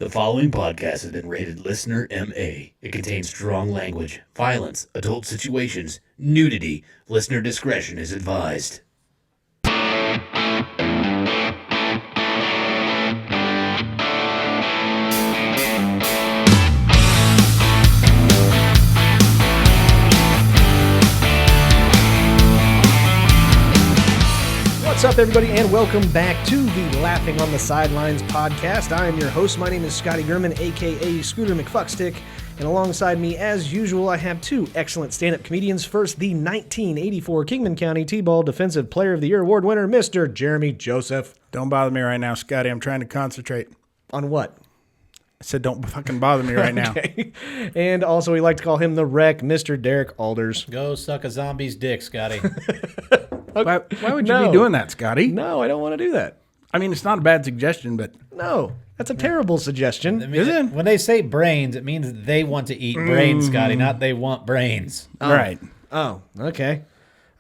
The following podcast has been rated Listener MA. It contains strong language, violence, adult situations, nudity. Listener discretion is advised. What's up, everybody, and welcome back to the Laughing on the Sidelines podcast. I am your host. My name is Scotty Gurman, a.k.a. Scooter McFuckstick, and alongside me, as usual, I have two excellent stand-up comedians. First, the 1984 Kingman County T-Ball Defensive Player of the Year Award winner, Mr. Jeremy Joseph. Don't bother me right now, Scotty. I'm trying to concentrate. On what? I said don't fucking bother me right now. Okay. And also, we like to call him the Wreck, Mr. Derek Alders. Go suck a zombie's dick, Scotty. Why would you be doing that, Scotty? No, I don't want to do that. I mean, it's not a bad suggestion, but... No, that's a terrible suggestion. I mean, when they say brains, it means they want to eat brains, Scotty, not they want brains. Right. Oh, okay.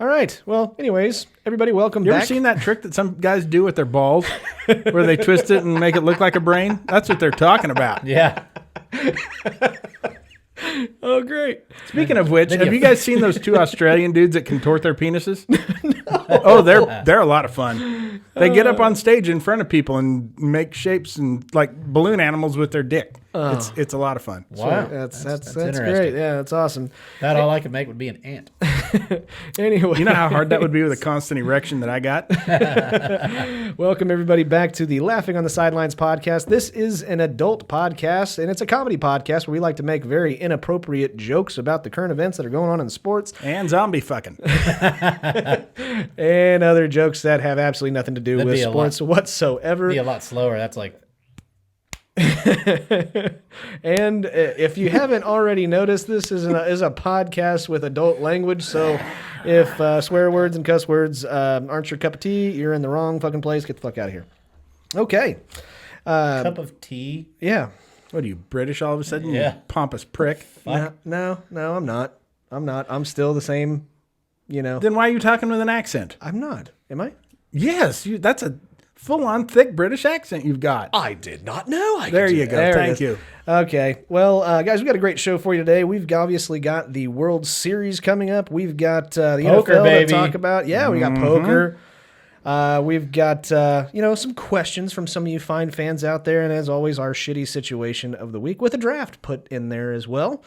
All right. Well, anyways, everybody, welcome You back. ever seen that trick that some guys do with their balls where they twist it and make it look like a brain? That's what they're talking about. Yeah. Oh, great. Speaking of which, have you guys seen those two Australian dudes that contort their penises? No. Oh, they're a lot of fun. They get up on stage in front of people and make shapes and like balloon animals with their dick. It's a lot of fun. Wow. That's interesting. great. Yeah, that's awesome. That all I could make would be an ant. Anyway. You know how hard that would be with a constant erection that I got? Welcome, everybody, back to the Laughing on the Sidelines podcast. This is an adult podcast, and it's a comedy podcast where we like to make very inappropriate jokes about the current events that are going on in sports. And zombie fucking. And other jokes that have absolutely nothing to do with sports whatsoever. Be a lot slower. That's like... And if you haven't already noticed, this is a podcast with adult language, so if swear words and cuss words aren't your cup of tea, you're in the wrong fucking place. Get the fuck out of here. Okay. cup of tea? Yeah. What are you, British all of a sudden? Yeah. You pompous prick. No, I'm not. I'm still the same, Then why are you talking with an accent? I'm not. Am I? Yes, that's a full-on thick British accent you've got. I did not know. There you go. Thank you. Okay. Well, guys, we've got a great show for you today. We've obviously got the World Series coming up. We've got the Poker, NFL baby. to talk about. Yeah, we got poker. We've got, some questions from some of you fine fans out there. And as always, our shitty situation of the week with a draft put in there as well.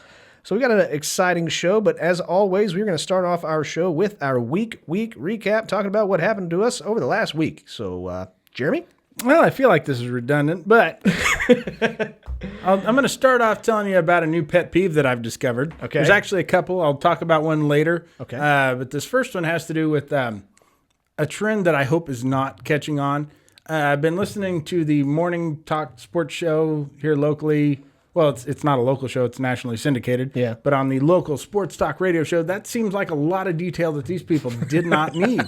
So we got an exciting show, but as always, we're going to start off our show with our week recap, talking about what happened to us over the last week. So, Jeremy? Well, I feel like this is redundant, but I'm going to start off telling you about a new pet peeve that I've discovered. Okay. There's actually a couple. I'll talk about one later. Okay. But this first one has to do with a trend that I hope is not catching on. I've been listening to the morning talk sports show here locally. Well, it's not a local show. It's nationally syndicated. Yeah. But on the local sports talk radio show, that seems like a lot of detail that these people did not need.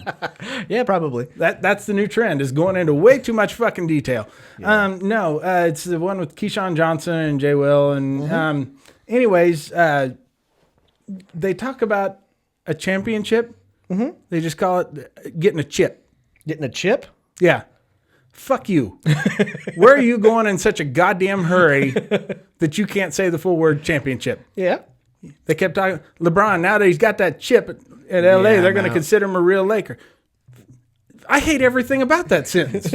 Yeah, probably. That's the new trend, is going into way too much fucking detail. Yeah. It's the one with Keyshawn Johnson and Jay Will. And anyways, they talk about a championship. Mm-hmm. They just call it getting a chip. Getting a chip? Yeah. Fuck you. Where are you going in such a goddamn hurry that you can't say the full word championship? Yeah. They kept talking. LeBron, now that he's got that chip at LA, they're going to consider him a real Laker. I hate everything about that sentence.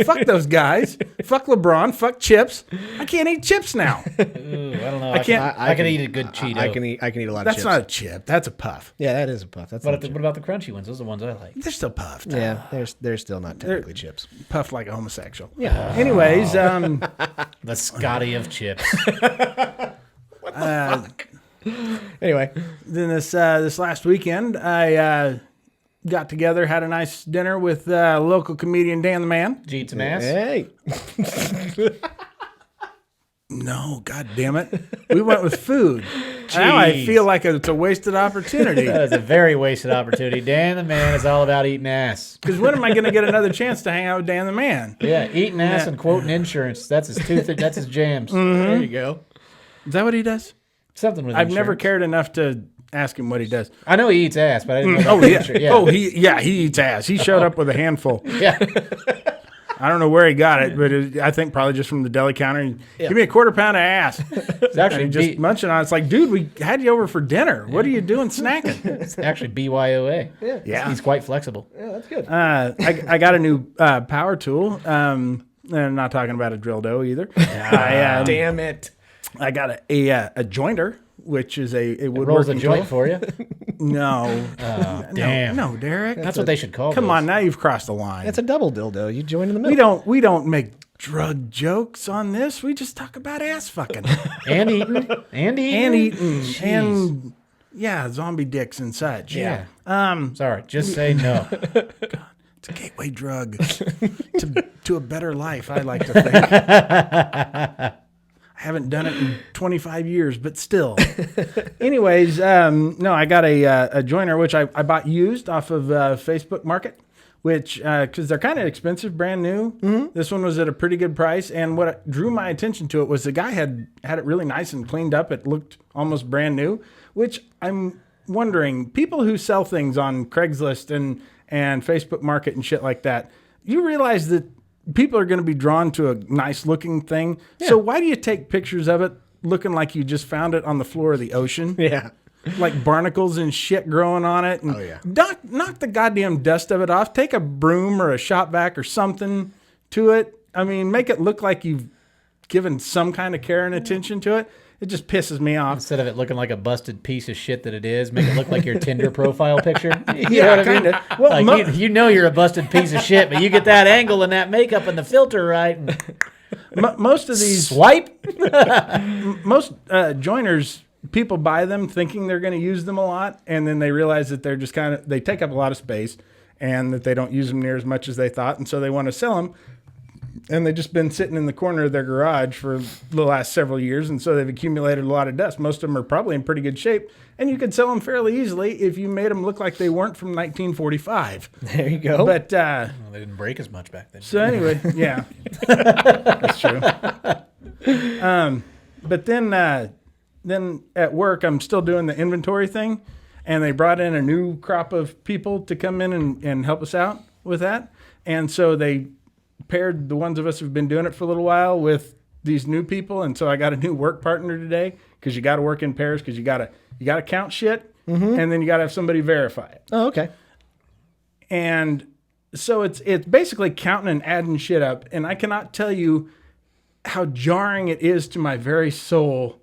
Fuck those guys. Fuck LeBron. Fuck chips. I can't eat chips now. Ooh, I don't know. I can't. I can eat a good Cheeto. I can eat a lot of chips. That's not a chip. That's a puff. Yeah, that is a puff. That's What about the crunchy ones? Those are the ones I like. They're still puffed. Yeah, they're still not technically chips. Puffed like a homosexual. Yeah. Anyways, The Scotty of chips. Anyway, then this last weekend, I got together, had a nice dinner with local comedian Dan the Man. Did you eat some ass? hey. No, god damn it. We went with food. Now I feel like it's a wasted opportunity. That is a very wasted opportunity. Dan the Man is all about eating ass. Because when am I going to get another chance to hang out with Dan the Man? Yeah, eating ass and quoting insurance. That's his that's his jams. There you go. Is that what he does? Something with I've never insurance. cared enough to ask him what he does. I know he eats ass, but I didn't know Oh, about yeah. insurance. Yeah. Oh, he eats ass. He showed up with a handful. Yeah. I don't know where he got it, but I think probably just from the deli counter. Give me a quarter pound of ass. It's actually And just munching on it. It's like, dude, we had you over for dinner. What are you doing snacking? It's actually BYOA. Yeah. He's quite flexible. Yeah, that's good. I got a new power tool. And I'm not talking about a drill dough either. Damn it. I got a jointer, which is a Rolls woodworking a joint tool. for you. No. Damn. No, Derek. That's what they should call. Come those. on, now you've crossed the line. It's a double dildo. You join in the middle. We don't make drug jokes on this. We just talk about ass fucking And eating. And eating. and eating Jeez. and zombie dicks and such. Yeah. Sorry. Just say no. It's a gateway drug to a better life, I like to think. I haven't done it in 25 years, but still. Anyways, no, I got a joiner, which I bought used off of Facebook Market, which, because they're kind of expensive, brand new. Mm-hmm. This one was at a pretty good price. And what drew my attention to it was the guy had it really nice and cleaned up. It looked almost brand new, which I'm wondering, people who sell things on Craigslist and Facebook Market and shit like that, you realize that people are going to be drawn to a nice looking thing. Yeah. So why do you take pictures of it looking like you just found it on the floor of the ocean? Yeah. Like barnacles and shit growing on it. And knock the goddamn dust of it off. Take a broom or a shop vac or something to it. I mean, make it look like you've given some kind of care and attention to it. It just pisses me off. Instead of it looking like a busted piece of shit that it is, make it look like your Tinder profile picture. You Yeah, know what I kind mean? of. Well, Like you know you're a busted piece of shit, but you get that angle and that makeup and the filter right. And most of these swipe. most joiners, people buy them thinking they're going to use them a lot, and then they realize that they're just they take up a lot of space and that they don't use them near as much as they thought, and so they want to sell them. And they've just been sitting in the corner of their garage for the last several years, and so they've accumulated a lot of dust. Most of them are probably in pretty good shape, and you could sell them fairly easily if you made them look like they weren't from 1945. There you go. But Well, they didn't break as much back then. so anyway, yeah, that's true. But then at work, I'm still doing the inventory thing, and they brought in a new crop of people to come in and help us out with that. And so they paired the ones of us who've been doing it for a little while with these new people. And so I got a new work partner today, because you got to work in pairs, because you got to count shit, and then you got to have somebody verify it. Oh, okay. And so it's basically counting and adding shit up. And I cannot tell you how jarring it is to my very soul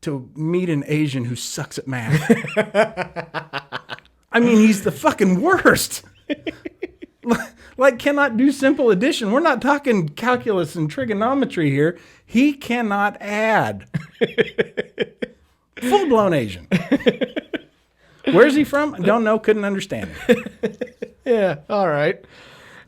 to meet an Asian who sucks at math. I mean, he's the fucking worst. Like, cannot do simple addition. We're not talking calculus and trigonometry here. He cannot add. Full-blown Asian. Where's he from? I don't know. Couldn't understand him. Yeah. All right.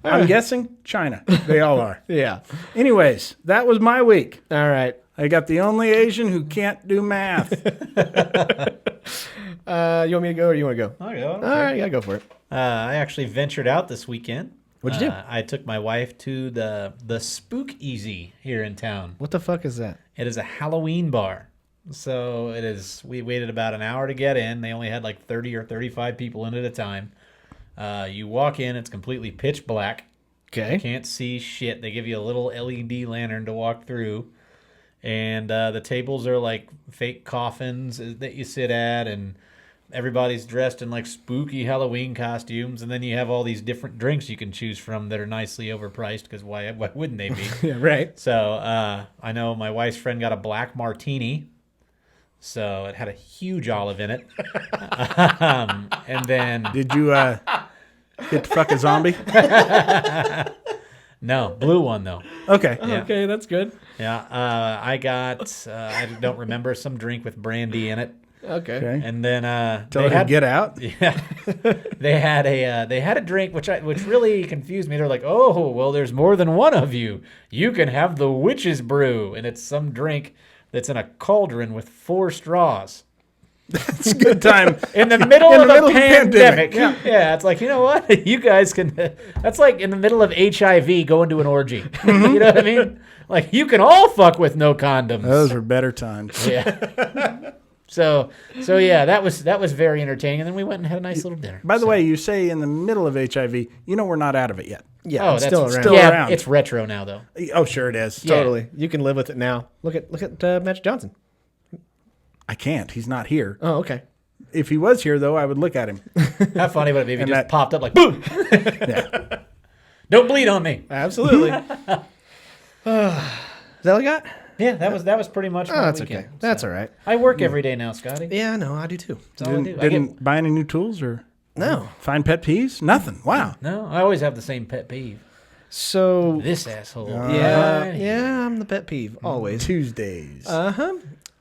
I'm guessing China. They all are. Yeah. Anyways, that was my week. All right. I got the only Asian who can't do math. You want me to go or you want to go? I'll go. All right. Yeah, go for it. I actually ventured out this weekend. What'd you do? I took my wife to the Spook Easy here in town. What the fuck is that? It is a Halloween bar. So it is. We waited about an hour to get in. They only had like 30 or 35 people in at a time. You walk in, it's completely pitch black. Okay. You can't see shit. They give you a little LED lantern to walk through. And the tables are like fake coffins that you sit at, and everybody's dressed in like spooky Halloween costumes. And then you have all these different drinks you can choose from that are nicely overpriced, because why wouldn't they be? Yeah, right. So I know my wife's friend got a black martini. So it had a huge olive in it. And then... Did you get to fuck a zombie? No, blue one though. Okay. Yeah. Okay, that's good. Yeah, I got, I don't remember, some drink with brandy in it. Okay. And then Tell her to get out. Yeah, they had a drink which really confused me. They're like, oh, well, there's more than one of you. You can have the witch's brew, and it's some drink that's in a cauldron with 4 straws. It's a good time. In the middle of middle a of the pandemic. pandemic. Yeah, it's like, you know what? You guys can... That's like in the middle of HIV going to an orgy. You know what I mean? Like, you can all fuck with no condoms. Those were better times. Yeah. So yeah, that was very entertaining. And then we went and had a nice little dinner. By the way, you say in the middle of HIV, we're not out of it yet. Yeah, Oh, it's that's still around. still yeah, around. it's retro now though. Oh, sure it is. Yeah. Totally. You can live with it now. Look at Magic Johnson. I can't. He's not here. Oh, okay. If he was here, though, I would look at him. How funny would it be if he And just that- popped up like boom? Yeah. Don't bleed on me. Absolutely. Is that all you got? Yeah, that was pretty much. Oh, my that's weekend. okay. That's So, all right. I work every day now, Scotty. Yeah, no, I do too. That's all I do. I Didn't buy any new tools or No. find pet peeves? Nothing. Wow. No, I always have the same pet peeve. So This asshole. yeah, I'm the pet peeve always. Tuesdays.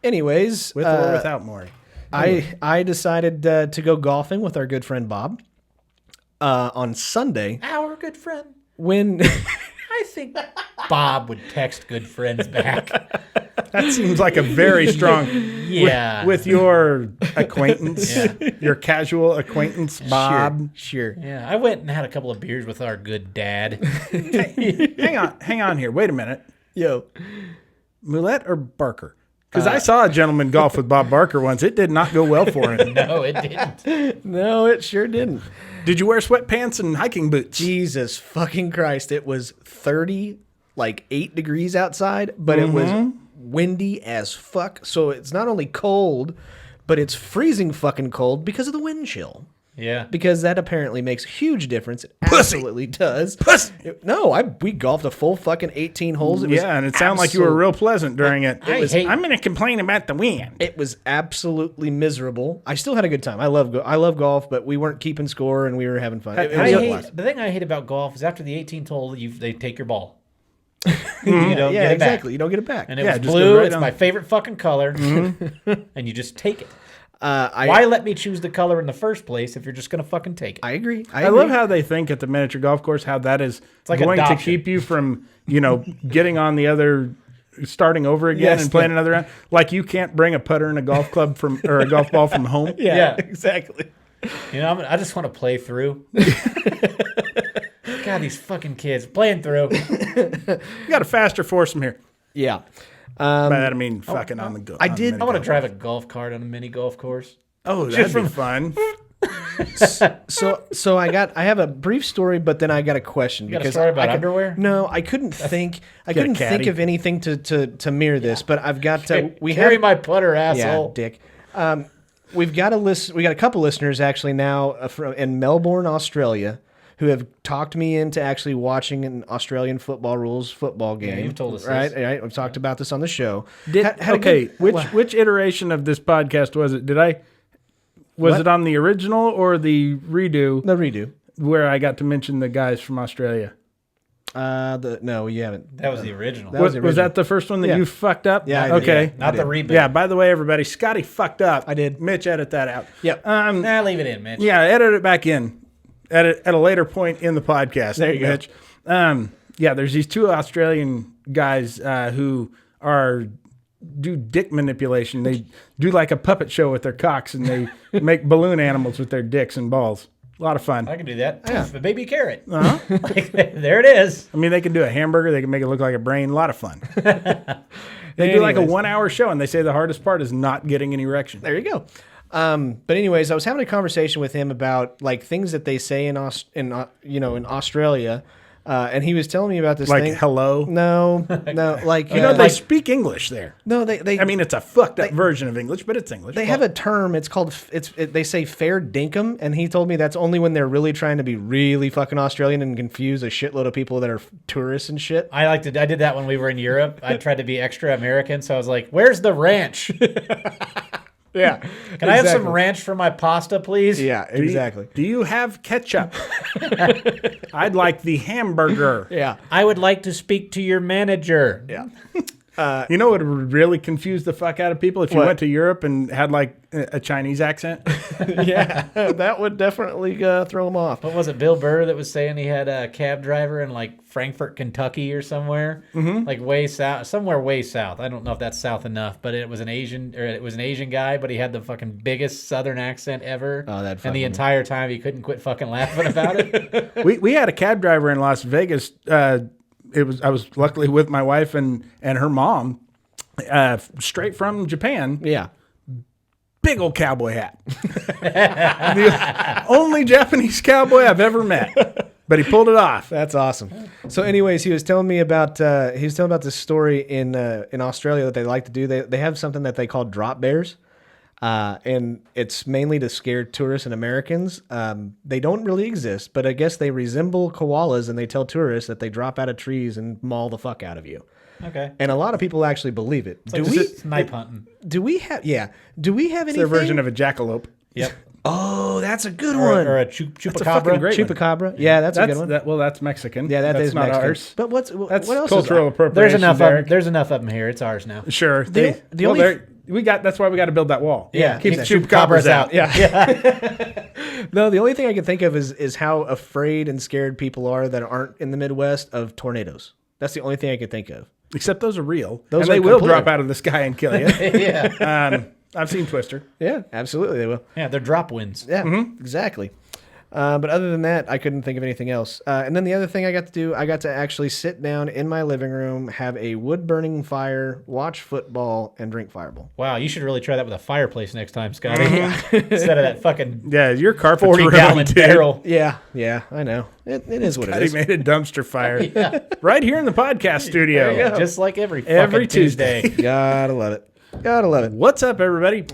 Anyways, With or without Maury. I decided to go golfing with our good friend Bob on Sunday Our good friend. when I think Bob would text good friends back. That seems like a very strong. Yeah. With your acquaintance, your casual acquaintance, Bob. sure. Yeah, I went and had a couple of beers with our good dad. Hang on here. Wait a minute. Yo, Moulette or Barker? Because I saw a gentleman golf with Bob Barker once. It did not go well for him. No, it didn't. no, it sure didn't. Did you wear sweatpants and hiking boots? Jesus fucking Christ! It was 8 degrees outside, but it was windy as fuck. So it's not only cold, but it's freezing fucking cold because of the wind chill. Yeah. Because that apparently makes a huge difference. It Pussy. absolutely does. Pussy. We golfed a full fucking 18 holes. It was Yeah, and it sounded like you were real pleasant during it. I hate- I'm going to complain about the wind. It was absolutely miserable. I still had a good time. I love golf, but we weren't keeping score and we were having fun. It was a blast. The thing I hate about golf is after the 18th hole, they take your ball. You don't Yeah, get it exactly. back. You don't get it back. And it Yeah, was just go blue. right It's on. my favorite fucking color. And you just take it. I Why let me choose the color in the first place if you're just going to fucking take it? I agree. I love how they think at the miniature golf course how that is like going adoption. to keep you from, getting on the other, starting over again Yes, and playing another round. Like you can't bring a putter and a golf club or a golf ball from home. Yeah. exactly. You know, I just want to play through. God, these fucking kids playing through. You got a faster foursome here. Yeah. By that I mean fucking on the go. I on the did- mini I want to golf. drive a golf cart on a mini golf course. Oh, that'd be fun. So I have a brief story, but then I got a question. got a story about I underwear? No, I couldn't think. I Get a couldn't think caddy. of anything to mirror this. But I've got we Carry have my putter, yeah, asshole. dick. We've got we got a couple listeners actually now in Melbourne, Australia, who have talked me into actually watching an Australian football rules football game. you've told us right? this. Right, we've talked about this on the show. Okay, which iteration of this podcast was it? Was it on the original or the redo The redo. where I got to mention the guys from Australia? No, you haven't. That was the original. That was the Was original. that the first one that Yeah. you fucked up? Yeah, I did. Okay. Not the reboot. Yeah, by the way, everybody, Scotty fucked up. I did. Mitch, edit that out. Yep. Nah, leave it in, Mitch. Yeah, edit it back in at a later point in the podcast. There you go. Mitch. Yeah, there's these two Australian guys who do dick manipulation. They do like a puppet show with their cocks, and they make balloon animals with their dicks and balls. A lot of fun. I can do that. Yeah. A baby carrot. Uh-huh. Like, there it is. I mean, they can do a hamburger. They can make it look like a brain. A lot of fun. They do like a Anyways. 1 hour show, and they say the hardest part is not getting any erection. There you go. But anyways, I was having a conversation with him about like things that they say in Australia, and he was telling me about this Like thing. hello. No, like They speak English there. no, they. I mean, it's a fucked up version of English, but it's English. they have a term. It's called. They say fair dinkum, and he told me that's only when they're really trying to be really fucking Australian and confuse a shitload of people that are tourists and shit. I did that when we were in Europe. I tried to be extra American, so I was like, "Where's the ranch? Yeah. Can I have some ranch for my pasta, please?" Yeah, exactly. Do you have ketchup? I'd like the hamburger. Yeah. I would like to speak to your manager. Yeah. You know what would really confuse the fuck out of people if you What? went to Europe and had like a Chinese accent? Yeah. That would definitely throw them off. What was it, Bill Burr, that was saying he had a cab driver in like Frankfort, Kentucky, or somewhere, like way south, somewhere way south. I don't know if that's south enough, but it was an Asian guy, but he had the fucking biggest Southern accent ever. Oh, that and fucking- the entire time he couldn't quit fucking laughing about it. we had a cab driver in Las Vegas. I was luckily with my wife and her mom, straight from Japan. Yeah. big old cowboy hat. The only Japanese cowboy I've ever met. But he pulled it off. That's awesome. So, anyways, he was telling me about this story in Australia that they like to do. They have something that they call drop bears, and it's mainly to scare tourists and Americans. They don't really exist, but I guess they resemble koalas, and they tell tourists that they drop out of trees and maul the fuck out of you. Okay. And a lot of people actually believe it. Snipe hunting. Do we have anything? It's their version of a jackalope. Yep. Oh, that's a good one. Or a That's a fucking chupacabra. great one. Chupacabra. Yeah, that's a good one. Well, that's Mexican. Yeah, that's is not Mexican. ours. But That's what else cultural is appropriation. There's enough of them here. It's ours now. Sure. The only- That's why we got to build that wall. Yeah, Keep the exactly. chupacabras out. Yeah. No, the only thing I can think of is how afraid and scared people are that aren't in the Midwest of tornadoes. That's the only thing I could think of. Except those are real. Those and are they will completely- drop out of the sky and kill you. Yeah. I've seen Twister. Yeah, absolutely they will. Yeah, they're drop wins. Yeah, exactly. But other than that, I couldn't think of anything else. And then the other thing I got to do, I got to actually sit down in my living room, have a wood-burning fire, watch football, and drink Fireball. Wow, you should really try that with a fireplace next time, Scotty. Instead of that fucking Yeah, your carpet's 40-gallon ruined, dude. barrel. Yeah, I know. It is what it He is. made a dumpster fire right here in the podcast studio. you go. Just like every Every fucking Tuesday. Gotta love it. Gotta love it. What's up, everybody?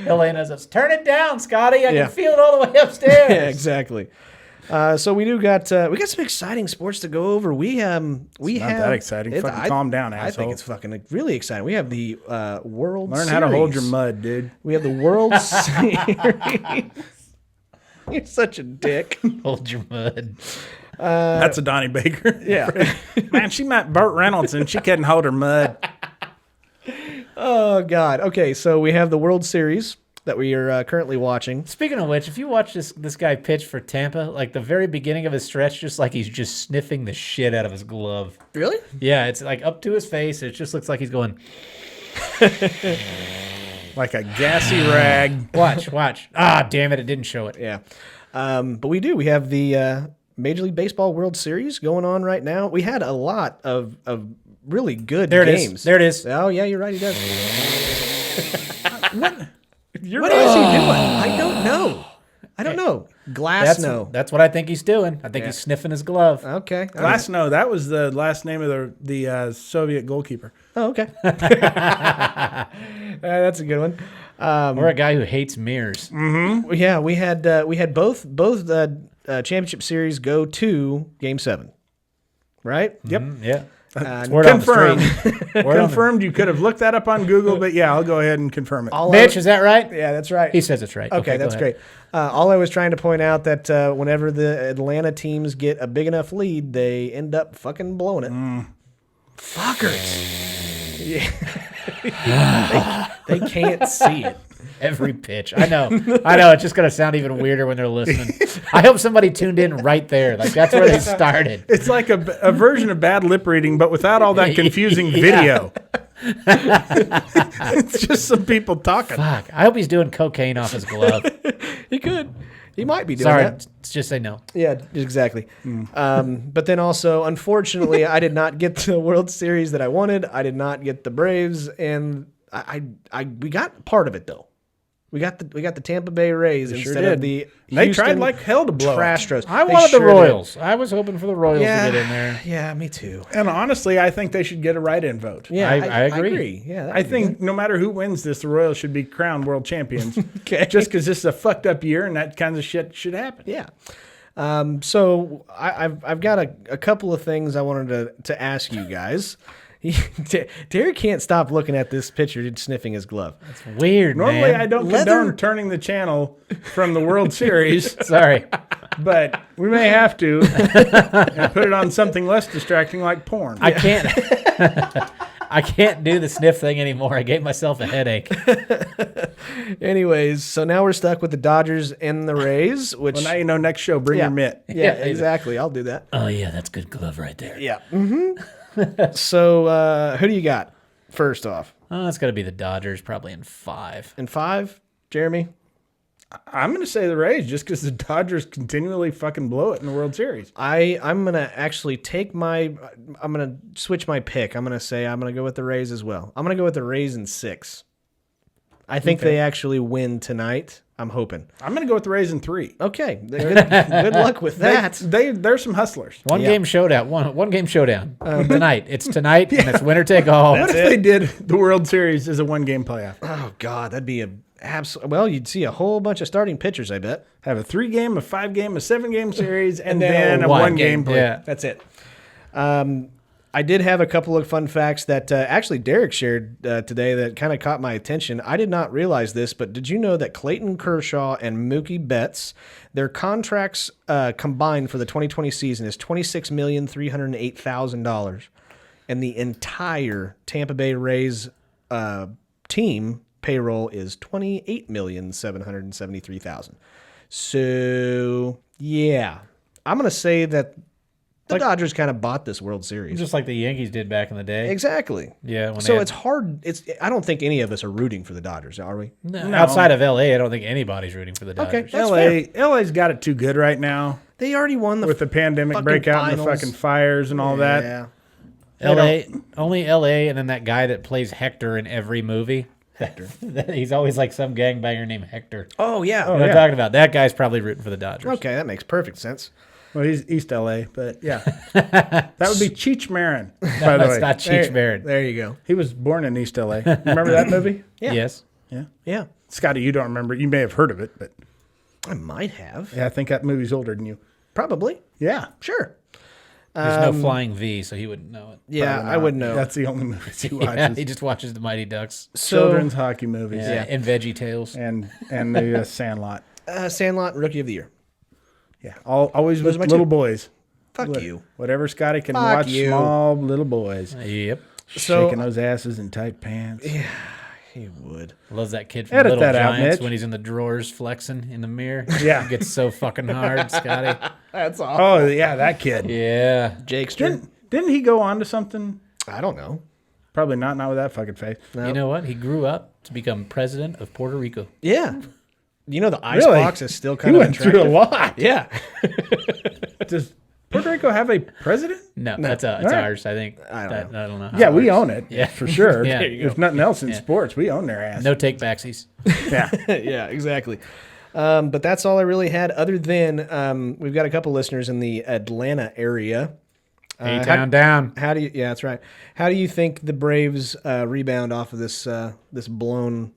Elena says, "Turn it down, Scotty. I Yeah. can feel it all the way upstairs." Yeah, exactly. So we got some exciting sports to go over. We have that exciting. Fucking calm down, I think asshole. it's fucking really exciting. We have the World Learn Series. how to hold your mud, dude. We have the World Series. You're such a dick. Hold your mud. That's a Donnie Baker. Yeah. Man, she met Burt Reynolds and she couldn't hold her mud. Oh God. Okay, so we have the World Series that we are currently watching. Speaking of which, if you watch this guy pitch for Tampa, like the very beginning of his stretch, just like he's just sniffing the shit out of his glove. Really? Yeah, it's like up to his face. It just looks like he's going, Like a gassy rag. watch. Ah, damn it, it didn't show it. Yeah. But we do. We have the Major League Baseball World Series going on right now. We had a lot of really good There it games. is. There it is. Oh yeah, you're right. He does. What is he doing? I don't know. Glass no. That's what I think he's doing. I think he's sniffing his glove. Okay. All right. Glass, no, that was the last name of the Soviet goalkeeper. Oh, okay. That's a good one. Or a guy who hates mirrors. Yeah, we had both championship series go to Game 7, right? Yep. Yeah. Word on the Confirmed. street. Confirmed. You could have looked that up on Google, but yeah, I'll go ahead and confirm it. Mitch, is that right? Yeah, that's right. He says it's right. Okay, go that's ahead. great. All I was trying to point out that whenever the Atlanta teams get a big enough lead, they end up fucking blowing it. Fuckers. Yeah. they can't see it. Every pitch. I know. It's just going to sound even weirder when they're listening. I hope somebody tuned in right there. Like, that's where they started. It's like a version of bad lip reading, but without all that confusing video. It's just some people talking. Fuck. I hope he's doing cocaine off his glove. He could. He might be doing Sorry. that. Just say no. Yeah, exactly. But then also, unfortunately, I did not get the World Series that I wanted. I did not get the Braves, and we got part of it though. We got the Tampa Bay Rays instead of the They Houston tried like hell to blow it. Astros. I They wanted the sure did. Royals. I was hoping for the Royals to get in there. Yeah, me too. And honestly, I think they should get a write-in vote. Yeah, I agree. Yeah, I think no matter who wins this, the Royals should be crowned world champions. Okay. Just because this is a fucked up year and that kind of shit should happen. Yeah. So I've got a couple of things I wanted to ask you guys. Derek can't stop looking at this picture and sniffing his glove. Weird, Normally, man. I don't Leather- condone turning the channel from the World Series, Sorry. but we may have to and put it on something less distracting like porn. I can't. I can't do the sniff thing anymore. I gave myself a headache. Anyways, so now we're stuck with the Dodgers and the Rays, which Well, now you know next show, bring your mitt. Yeah, exactly. I'll do that. Oh, yeah, that's good glove right there. Yeah. So who do you got first off? Oh, it's got to be the Dodgers, probably in 5. In 5, Jeremy? I'm going to say the Rays just because the Dodgers continually fucking blow it in the World Series. I'm going to actually I'm going to switch my pick. I'm going to say I'm going to go with the Rays as well. I'm going to go with the Rays in 6. I think they actually win tonight. I'm hoping. I'm going to go with the Rays in 3. Okay. Good luck with that. They're some hustlers. One game showdown. One game showdown tonight. It's tonight, and it's winner take all. What if they did the World Series as a 1-game playoff? Oh, God. That'd be a absolute. Well, you'd see a whole bunch of starting pitchers, I bet. Have a 3-game, a 5-game, a 7-game series, and then a 1-game play. Yeah. That's it. I did have a couple of fun facts that actually Derek shared today that kind of caught my attention. I did not realize this, but did you know that Clayton Kershaw and Mookie Betts, their contracts combined for the 2020 season is $26,308,000, and the entire Tampa Bay Rays team payroll is $28,773,000. So yeah, I'm gonna say that. The Dodgers kind of bought this World Series. Just like the Yankees did back in the day. Exactly. Yeah. So it's hard. I don't think any of us are rooting for the Dodgers, are we? No. Outside of L.A., I don't think anybody's rooting for the Dodgers. Okay, that's fair. LA's got it too good right now. They already won with the pandemic breakout and the fucking fires and all that. Yeah. Only L.A. and then that guy that plays Hector in every movie. Hector. He's always like some gangbanger named Hector. Oh, yeah. You know what I'm talking about? That guy's probably rooting for the Dodgers. Okay, that makes perfect sense. Well, he's East LA, but yeah. That would be Cheech Marin, by the way. It's not Cheech Marin. There you go. He was born in East LA. Remember that movie? Yeah. Yes. Yeah. Yeah. Scotty, you don't remember. You may have heard of it, but. I might have. Yeah, I think that movie's older than you. Probably. Yeah. Sure. There's no Flying V, so he wouldn't know it. Yeah, I would know. That's the only movie he Yeah, watches. he just watches the Mighty Ducks. Children's hockey movies. And Veggie Tales. And the Sandlot. Sandlot, Rookie of the Year. Yeah, always with little boys. Fuck you. Whatever Scotty can Fuck watch, you. small little boys. Yep. Shaking those asses in tight pants. Yeah, he would. Loves that kid from Edit Little that out, Giants Mitch. when he's in the drawers flexing in the mirror. Yeah. He gets so fucking hard, Scotty. That's awesome. Oh, yeah, that kid. Yeah. Jakester. Didn't he go on to something? I don't know. Probably not with that fucking face. You know what? He grew up to become president of Puerto Rico. Yeah. You know the ice Really? box is still He kind of went through a lot. Yeah. Does Puerto Rico have a president? No, it's ours, I think. I don't don't know. how Yeah, it we works. own it. Yeah. For sure. Yeah. There you If nothing else in sports, we own their ass. No take backsies. Yeah. Yeah, exactly. But that's all I really had other than we've got a couple listeners in the Atlanta area. A-Town down. How do you? Yeah, that's right. How do you think the Braves rebound off of this blown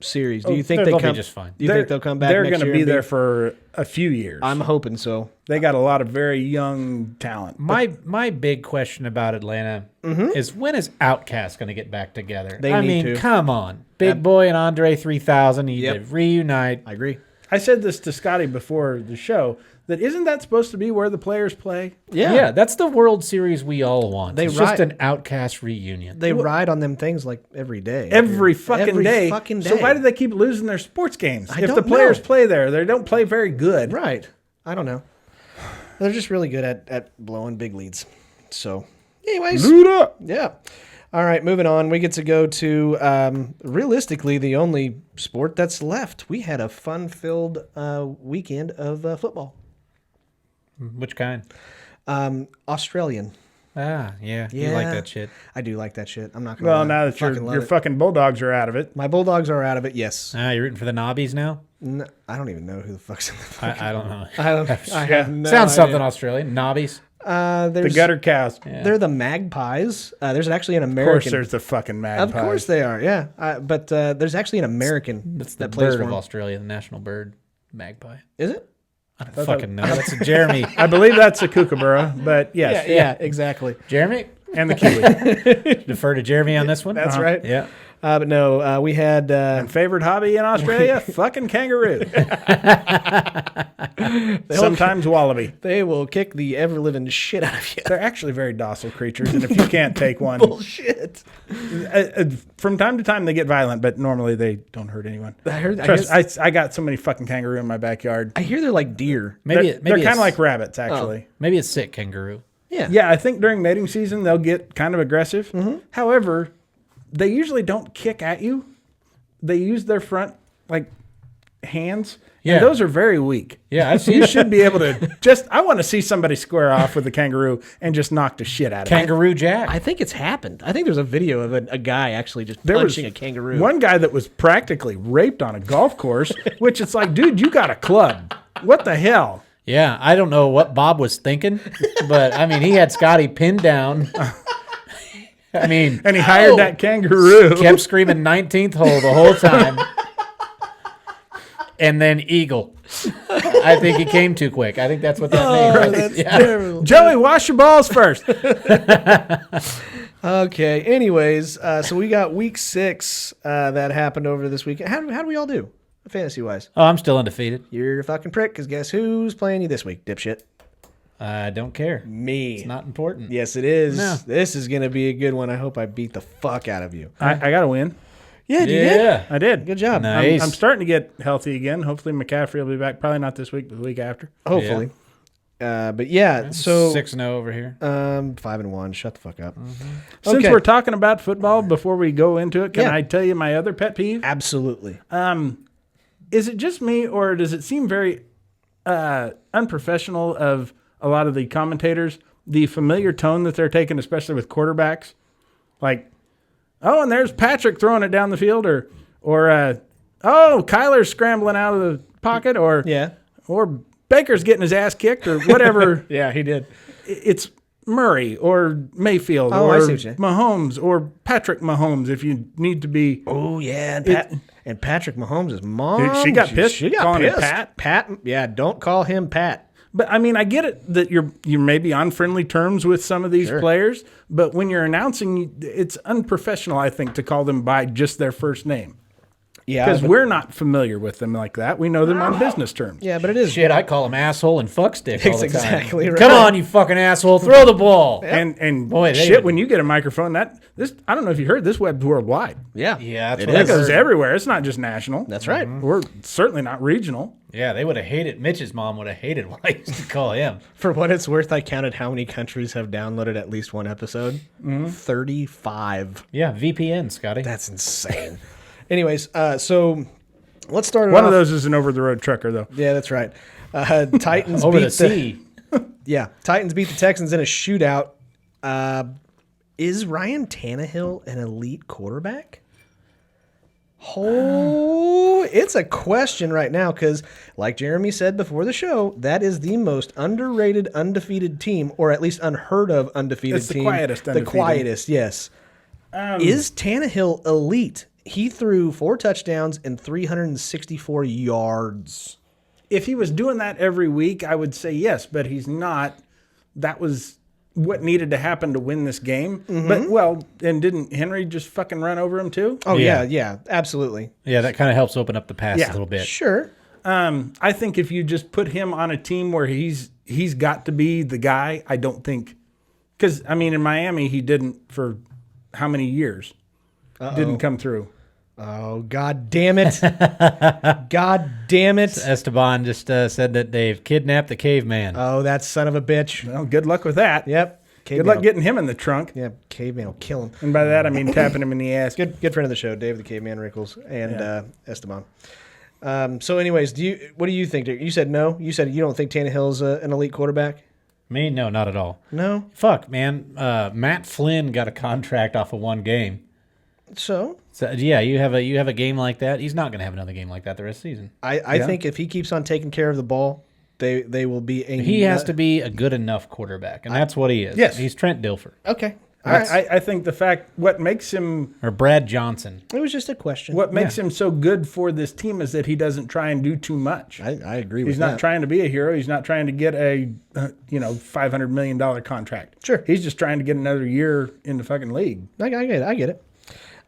series? Do you think they'll they come? be just fine. Do you think they'll come back? They're going to be there for a few years. I'm hoping so. They got a lot of very young talent. My big question about Atlanta is when is Outkast going to get back together? They I need mean, to. come on. Big Boy and Andre 3000 need to reunite. I agree. I said this to Scotty before the show, that isn't that supposed to be where the players play? Yeah, that's the World Series we all want. It's just ride- an Outkast reunion. They ride on them things like every day. Every fucking day. Fucking day. So why do they keep losing their sports games? If don't the players know. play there, they don't play very good. Right. I don't know. They're just really good at blowing big leads. So, anyways. Loot up. Yeah. All right, moving on. We get to go to realistically the only sport that's left. We had a fun-filled weekend of football. Which kind? Australian. Ah, yeah. You like that shit. I do like that shit. I'm not gonna. Well, lie. now that Fucking love your it. fucking Bulldogs are out of it. My Bulldogs are out of it. Yes. Ah, you're rooting for the Nobbies now? No, I don't even know who the fuck's in the. Fucking, I don't know. I have no Sounds something idea. Australian. Nobbies. The There's, gutter cows. They're the Magpies. There's actually an Of American. course, there's the fucking magpies. Of course they are. Yeah. But there's actually an American That's the that plays bird for of them. Australia, the national bird. Magpie. Is it? I don't fucking know. That's a Jeremy. I believe that's a kookaburra, but yes. Yeah. Exactly. Jeremy? And the kiwi. Defer to Jeremy on this one? That's right. Yeah. But no, we had. And favorite hobby in Australia? Fucking kangaroo. Sometimes wallaby. They will kick the ever living shit out of you. They're actually very docile creatures, and if you can't take one, Bullshit. from time to time they get violent, but normally they don't hurt anyone. I I got so many fucking kangaroo in my backyard. I hear they're like deer. They're kind of like rabbits, actually. Maybe it's sick kangaroo. Yeah. Yeah, I think during mating season they'll get kind of aggressive. However, they usually don't kick at you. They use their front hands Yeah. And those are very weak. Yeah, I've You seen should be able to I want to see somebody square off with a kangaroo and just knock the shit out of it. Kangaroo Jack. I think it's happened. I think there's a video of a guy actually just There was punching a kangaroo. one guy that was practically raped on a golf course, which it's like, dude, you got a club. What the hell? Yeah, I don't know what Bob was thinking, but I mean, he had Scotty pinned down. I mean, And he hired that kangaroo. kept screaming 19th hole the whole time. And then Eagle. I think he came too quick. I think that's what that name was. Yeah. Joey, wash your balls first. Okay. Anyways, so we got week 6 that happened over this weekend. How do we all do, fantasy wise? Oh, I'm still undefeated. You're a fucking prick, because guess who's playing you this week, dipshit? I don't care. Me. It's not important. Yes, it is. No. This is gonna be a good one. I hope I beat the fuck out of you. I got to win. Yeah, you did. Yeah. I did. Good job. Nice. I'm starting to get healthy again. Hopefully McCaffrey will be back. Probably not this week, but the week after. Hopefully. But yeah, so 6-0 over here. 5-1. Shut the fuck up. Since Okay. we're talking about football, before we go into it, can Yeah. I tell you my other pet peeve? Absolutely. Is it just me, or does it seem very unprofessional of a lot of the commentators, the familiar tone that they're taking, especially with quarterbacks? Like, oh, and there's Patrick throwing it down the field, or oh, Kyler's scrambling out of the pocket, or Yeah. or Baker's getting his ass kicked, or whatever. Yeah, he did. It's Murray or Mayfield Oh, I or see what you- Mahomes or Patrick Mahomes if you need to be. Oh yeah, and Patrick Mahomes' mom. Dude, she got pissed She got calling him pissed. Pat? Pat. Yeah, don't call him Pat. But I mean, I get it that you're maybe on friendly terms with some of these players, but when you're announcing, it's unprofessional, I think, to call them by just their first name. Yeah, Because but- we're not familiar with them like that. We know them on business terms. yeah, but it is. Shit, I call him asshole and fuckstick all the time. Exactly right. Come on, you fucking asshole. Throw the ball. And Boy, they shit, would- when you get a microphone, I don't know if you heard, this web's worldwide. Yeah, Yeah, that's it what I That is. goes everywhere. It's not just national. That's right. We're certainly not regional. Yeah, they would have hated, Mitch's mom would have hated what I used to call him. For what it's worth, I counted how many countries have downloaded at least one episode. 35. Yeah, VPN, Scotty. That's insane. Anyways, so let's start it One off. of those is an over-the-road trucker, though. Yeah, that's right. Titans Over beat the sea. Yeah, Titans beat the Texans in a shootout. Is Ryan Tannehill an elite quarterback? Oh, it's a question right now because, like Jeremy said before the show, that is the most underrated undefeated team, or at least unheard of undefeated It's the team. quietest The undefeated. quietest, yes. Is Tannehill elite? He threw 4 touchdowns and 364 yards. If he was doing that every week, I would say yes, but he's not. That was what needed to happen to win this game. But, well, and didn't Henry just fucking run over him too? Oh, Yeah. yeah, absolutely. Yeah, that kind of helps open up the pass Yeah. a little bit. Sure. I think if you just put him on a team where he's got to be the guy, I don't think. Because, I mean, in Miami, he didn't for how many years? Didn't come through. Oh, God damn it. God damn it. Esteban just said that they've kidnapped the caveman. Oh, that son of a bitch. Well, good luck with that. Yep. Good luck getting him in the trunk. Yeah, caveman will kill him. And by that, I mean tapping him in the ass. Good friend of the show, Dave the Caveman Rickles and Esteban. So, anyways, what do you think? You said no. You said you don't think Tannehill's an elite quarterback. Me? No, not at all. No. Fuck, man. Matt Flynn got a contract off of one game. So Yeah, you have a game like that. He's not going to have another game like that the rest of the season. I think if he keeps on taking care of the ball, they will be. He has to be a good enough quarterback, and that's what he is. Yes. He's Trent Dilfer Okay. All right. I think the fact what makes him or Brad Johnson. It was just a question. what makes him so good for this team is that he doesn't try and do too much. I agree with He's that. not trying to be a hero. He's not trying to get a $500 million contract. Sure. He's just trying to get another year in the fucking league. I get it.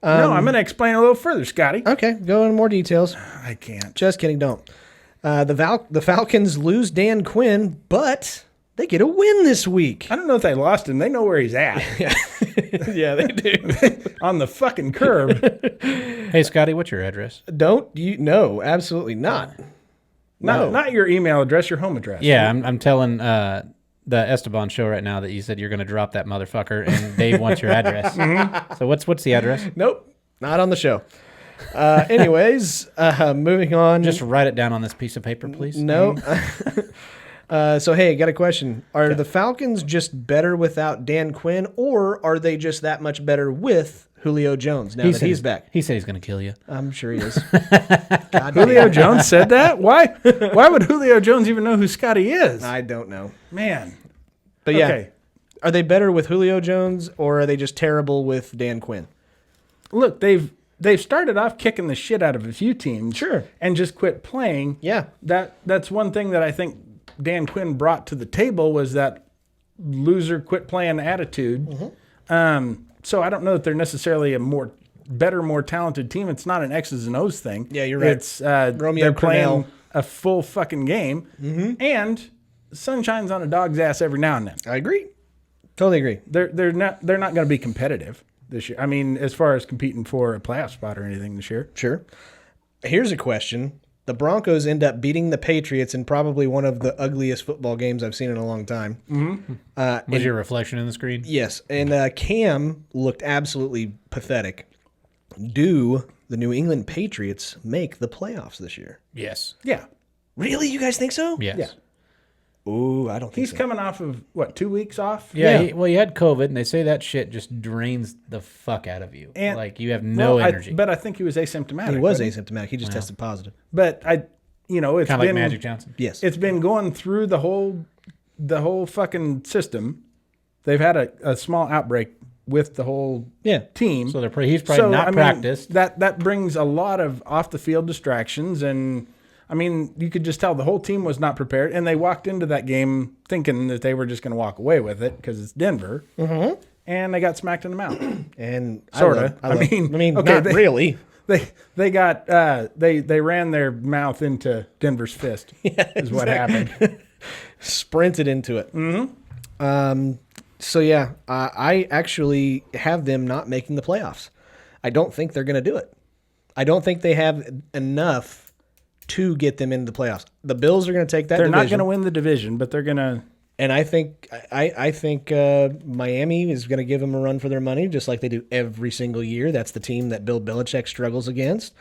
No, I'm going to explain a little further, Scotty. Okay, go into more details. I can't. Just kidding, don't. The Falcons lose Dan Quinn, but they get a win this week. I don't know if they lost him. They know where he's at. Yeah, they do. On the fucking curb. Hey, Scotty, what's your address? Don't you? No, absolutely not. No. Not your email address, your home address. Yeah, I'm telling the Esteban show right now that you said you're going to drop that motherfucker, and Dave wants your address. So what's the address? Nope, not on the show. Anyways, moving on. Just write it down on this piece of paper, please. no. So, hey, got a question. Are the Falcons just better without Dan Quinn, or are they just that much better with Julio Jones now that he's back? He said he's going to kill you. I'm sure he is. God Julio damn. Jones said that? Why? Why would Julio Jones even know who Scotty is? I don't know. Man. But yeah, Okay. are they better with Julio Jones, or are they just terrible with Dan Quinn? Look, they've started off kicking the shit out of a few teams. Sure. And just quit playing. Yeah. That's one thing that I think Dan Quinn brought to the table was that loser quit playing attitude. Mm-hmm. So I don't know that they're necessarily a better, more talented team. It's not an X's and O's thing. Yeah, you're right. It's Romeo they're playing Crennel. a full fucking game, and sun shines on a dog's ass every now and then. I agree. Totally agree. They're not going to be competitive this year. I mean, as far as competing for a playoff spot or anything this year. Sure. Here's a question. The Broncos end up beating the Patriots in probably one of the ugliest football games I've seen in a long time. Was your reflection in the screen? Yes, and Cam looked absolutely pathetic. Do the New England Patriots make the playoffs this year? Yes. Yeah. Really? You guys think so? Yes. Yeah. Ooh, I don't think He's so. coming off of, 2 weeks off? Yeah. Yeah. He had COVID, and they say that shit just drains the fuck out of you. And- like, you have no energy. But I think he was asymptomatic. He was wasn't asymptomatic. He just tested positive. But it's kind of like been Magic Johnson. Yes. it's been going through the whole fucking system. They've had a small outbreak with the whole Yeah. team. So he's probably not practiced. That brings a lot of off the field distractions, and I mean, you could just tell the whole team was not prepared, and they walked into that game thinking that they were just going to walk away with it because it's Denver, and they got smacked in the mouth. And Sorta. I mean, okay, not really. They got they ran their mouth into Denver's fist. Is what happened. Sprinted into it. So yeah, I actually have them not making the playoffs. I don't think they're going to do it. I don't think they have enough to get them into the playoffs. The Bills are going to take that. They're not division, going to win the division, but they're going to. and I think Miami is going to give them a run for their money, just like they do every single year. That's the team that Bill Belichick struggles against.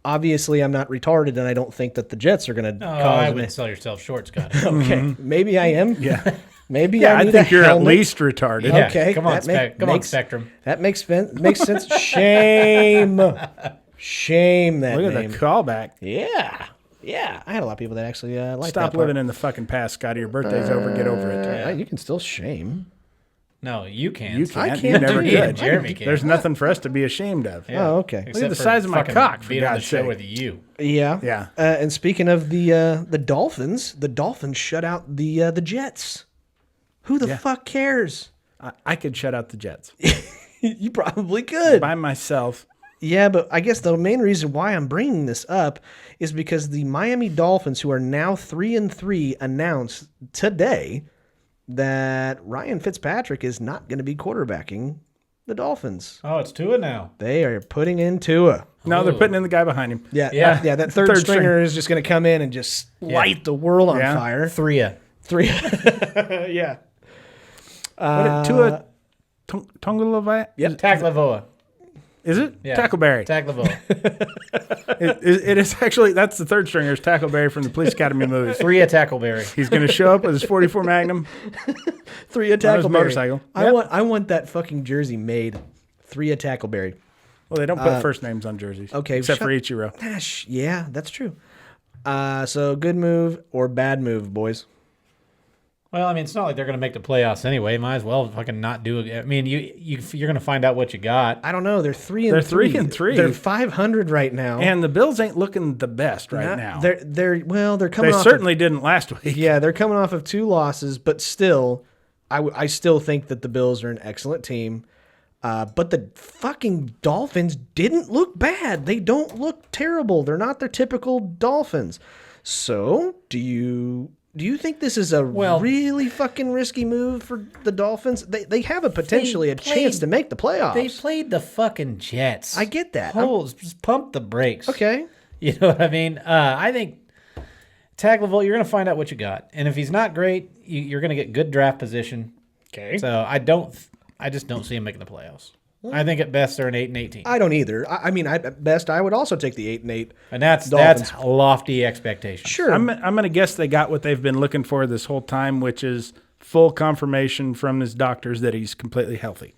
Obviously, I'm not retarded, and I don't think that the Jets are going to I cause me. wouldn't sell yourself short, Scott. Okay, maybe I am. Yeah. Maybe Yeah, I I need think a you're at helmet. least retarded. Yeah, Okay, come on, that come on, makes- Spectrum. That makes sense. Shame. Shame that Look name. at the callback. Yeah. I had a lot of people that actually liked Stop that part. living in the fucking past, Scotty. Your birthday's over. Get over it. You can still shame. No, you can't. You can't. I You can't never do could. it. Jeremy can. There's nothing for us to be ashamed of. Yeah. Oh, okay. Except the for size of my fucking cock, for being on the God's show sake. with you. Yeah. Yeah. And speaking of the Dolphins, the Dolphins shut out the Jets. Who the fuck cares? I could shut out the Jets You probably could. by myself. Yeah, but I guess the main reason why I'm bringing this up is because the Miami Dolphins, who are now 3-3, announced today that Ryan Fitzpatrick is not going to be quarterbacking the Dolphins. Oh, it's Tua now. They are putting in Tua. No, they're Ooh. putting in the guy behind him. Yeah, Yeah. that third Third stringer string. is just going to come in and just light the world on Yeah. fire. Threa. Three. Yeah. Tua Tongalova? Yep. Tagliavoa. Is it? Yeah. Tackleberry. Tagliavoa. It is actually, that's the third stringer's Tackleberry from the Police Academy movies. Threa Tackleberry. He's going to show up with his 44 Magnum. Three a Tackleberry. motorcycle. I Yep. want that fucking jersey made. Three a Tackleberry. Well, they don't put first names on jerseys. okay, Except shut- for Ichiro. Gosh, yeah, that's true. So good move or bad move, boys? Well, I mean, it's not like they're going to make the playoffs anyway. Might as well fucking not do it. I mean, you're going to find out what you got. I don't know. They're 3-3. They're 3-3. They're 500 right now. And the Bills ain't looking the best right Not- now. They're coming They off. certainly didn't last week. Yeah, they're coming off of 2 losses, but still, I still think that the Bills are an excellent team. But the fucking Dolphins didn't look bad. They don't look terrible. They're not their typical Dolphins. So, do you think this is a really fucking risky move for the Dolphins? They have a potentially a chance to make the playoffs. They played the fucking Jets. I get that. Just pump the brakes. Okay. You know what I mean? I think Tagliavoa, you're going to find out what you got. And if he's not great, you're going to get good draft position. Okay. So I just don't see him making the playoffs. I think at best they're an 8-18. I don't either. I mean, at best, I would also take the 8-8. And that's Dolphins. lofty expectations. Sure. I'm going to guess they got what they've been looking for this whole time, which is full confirmation from his doctors that he's completely healthy.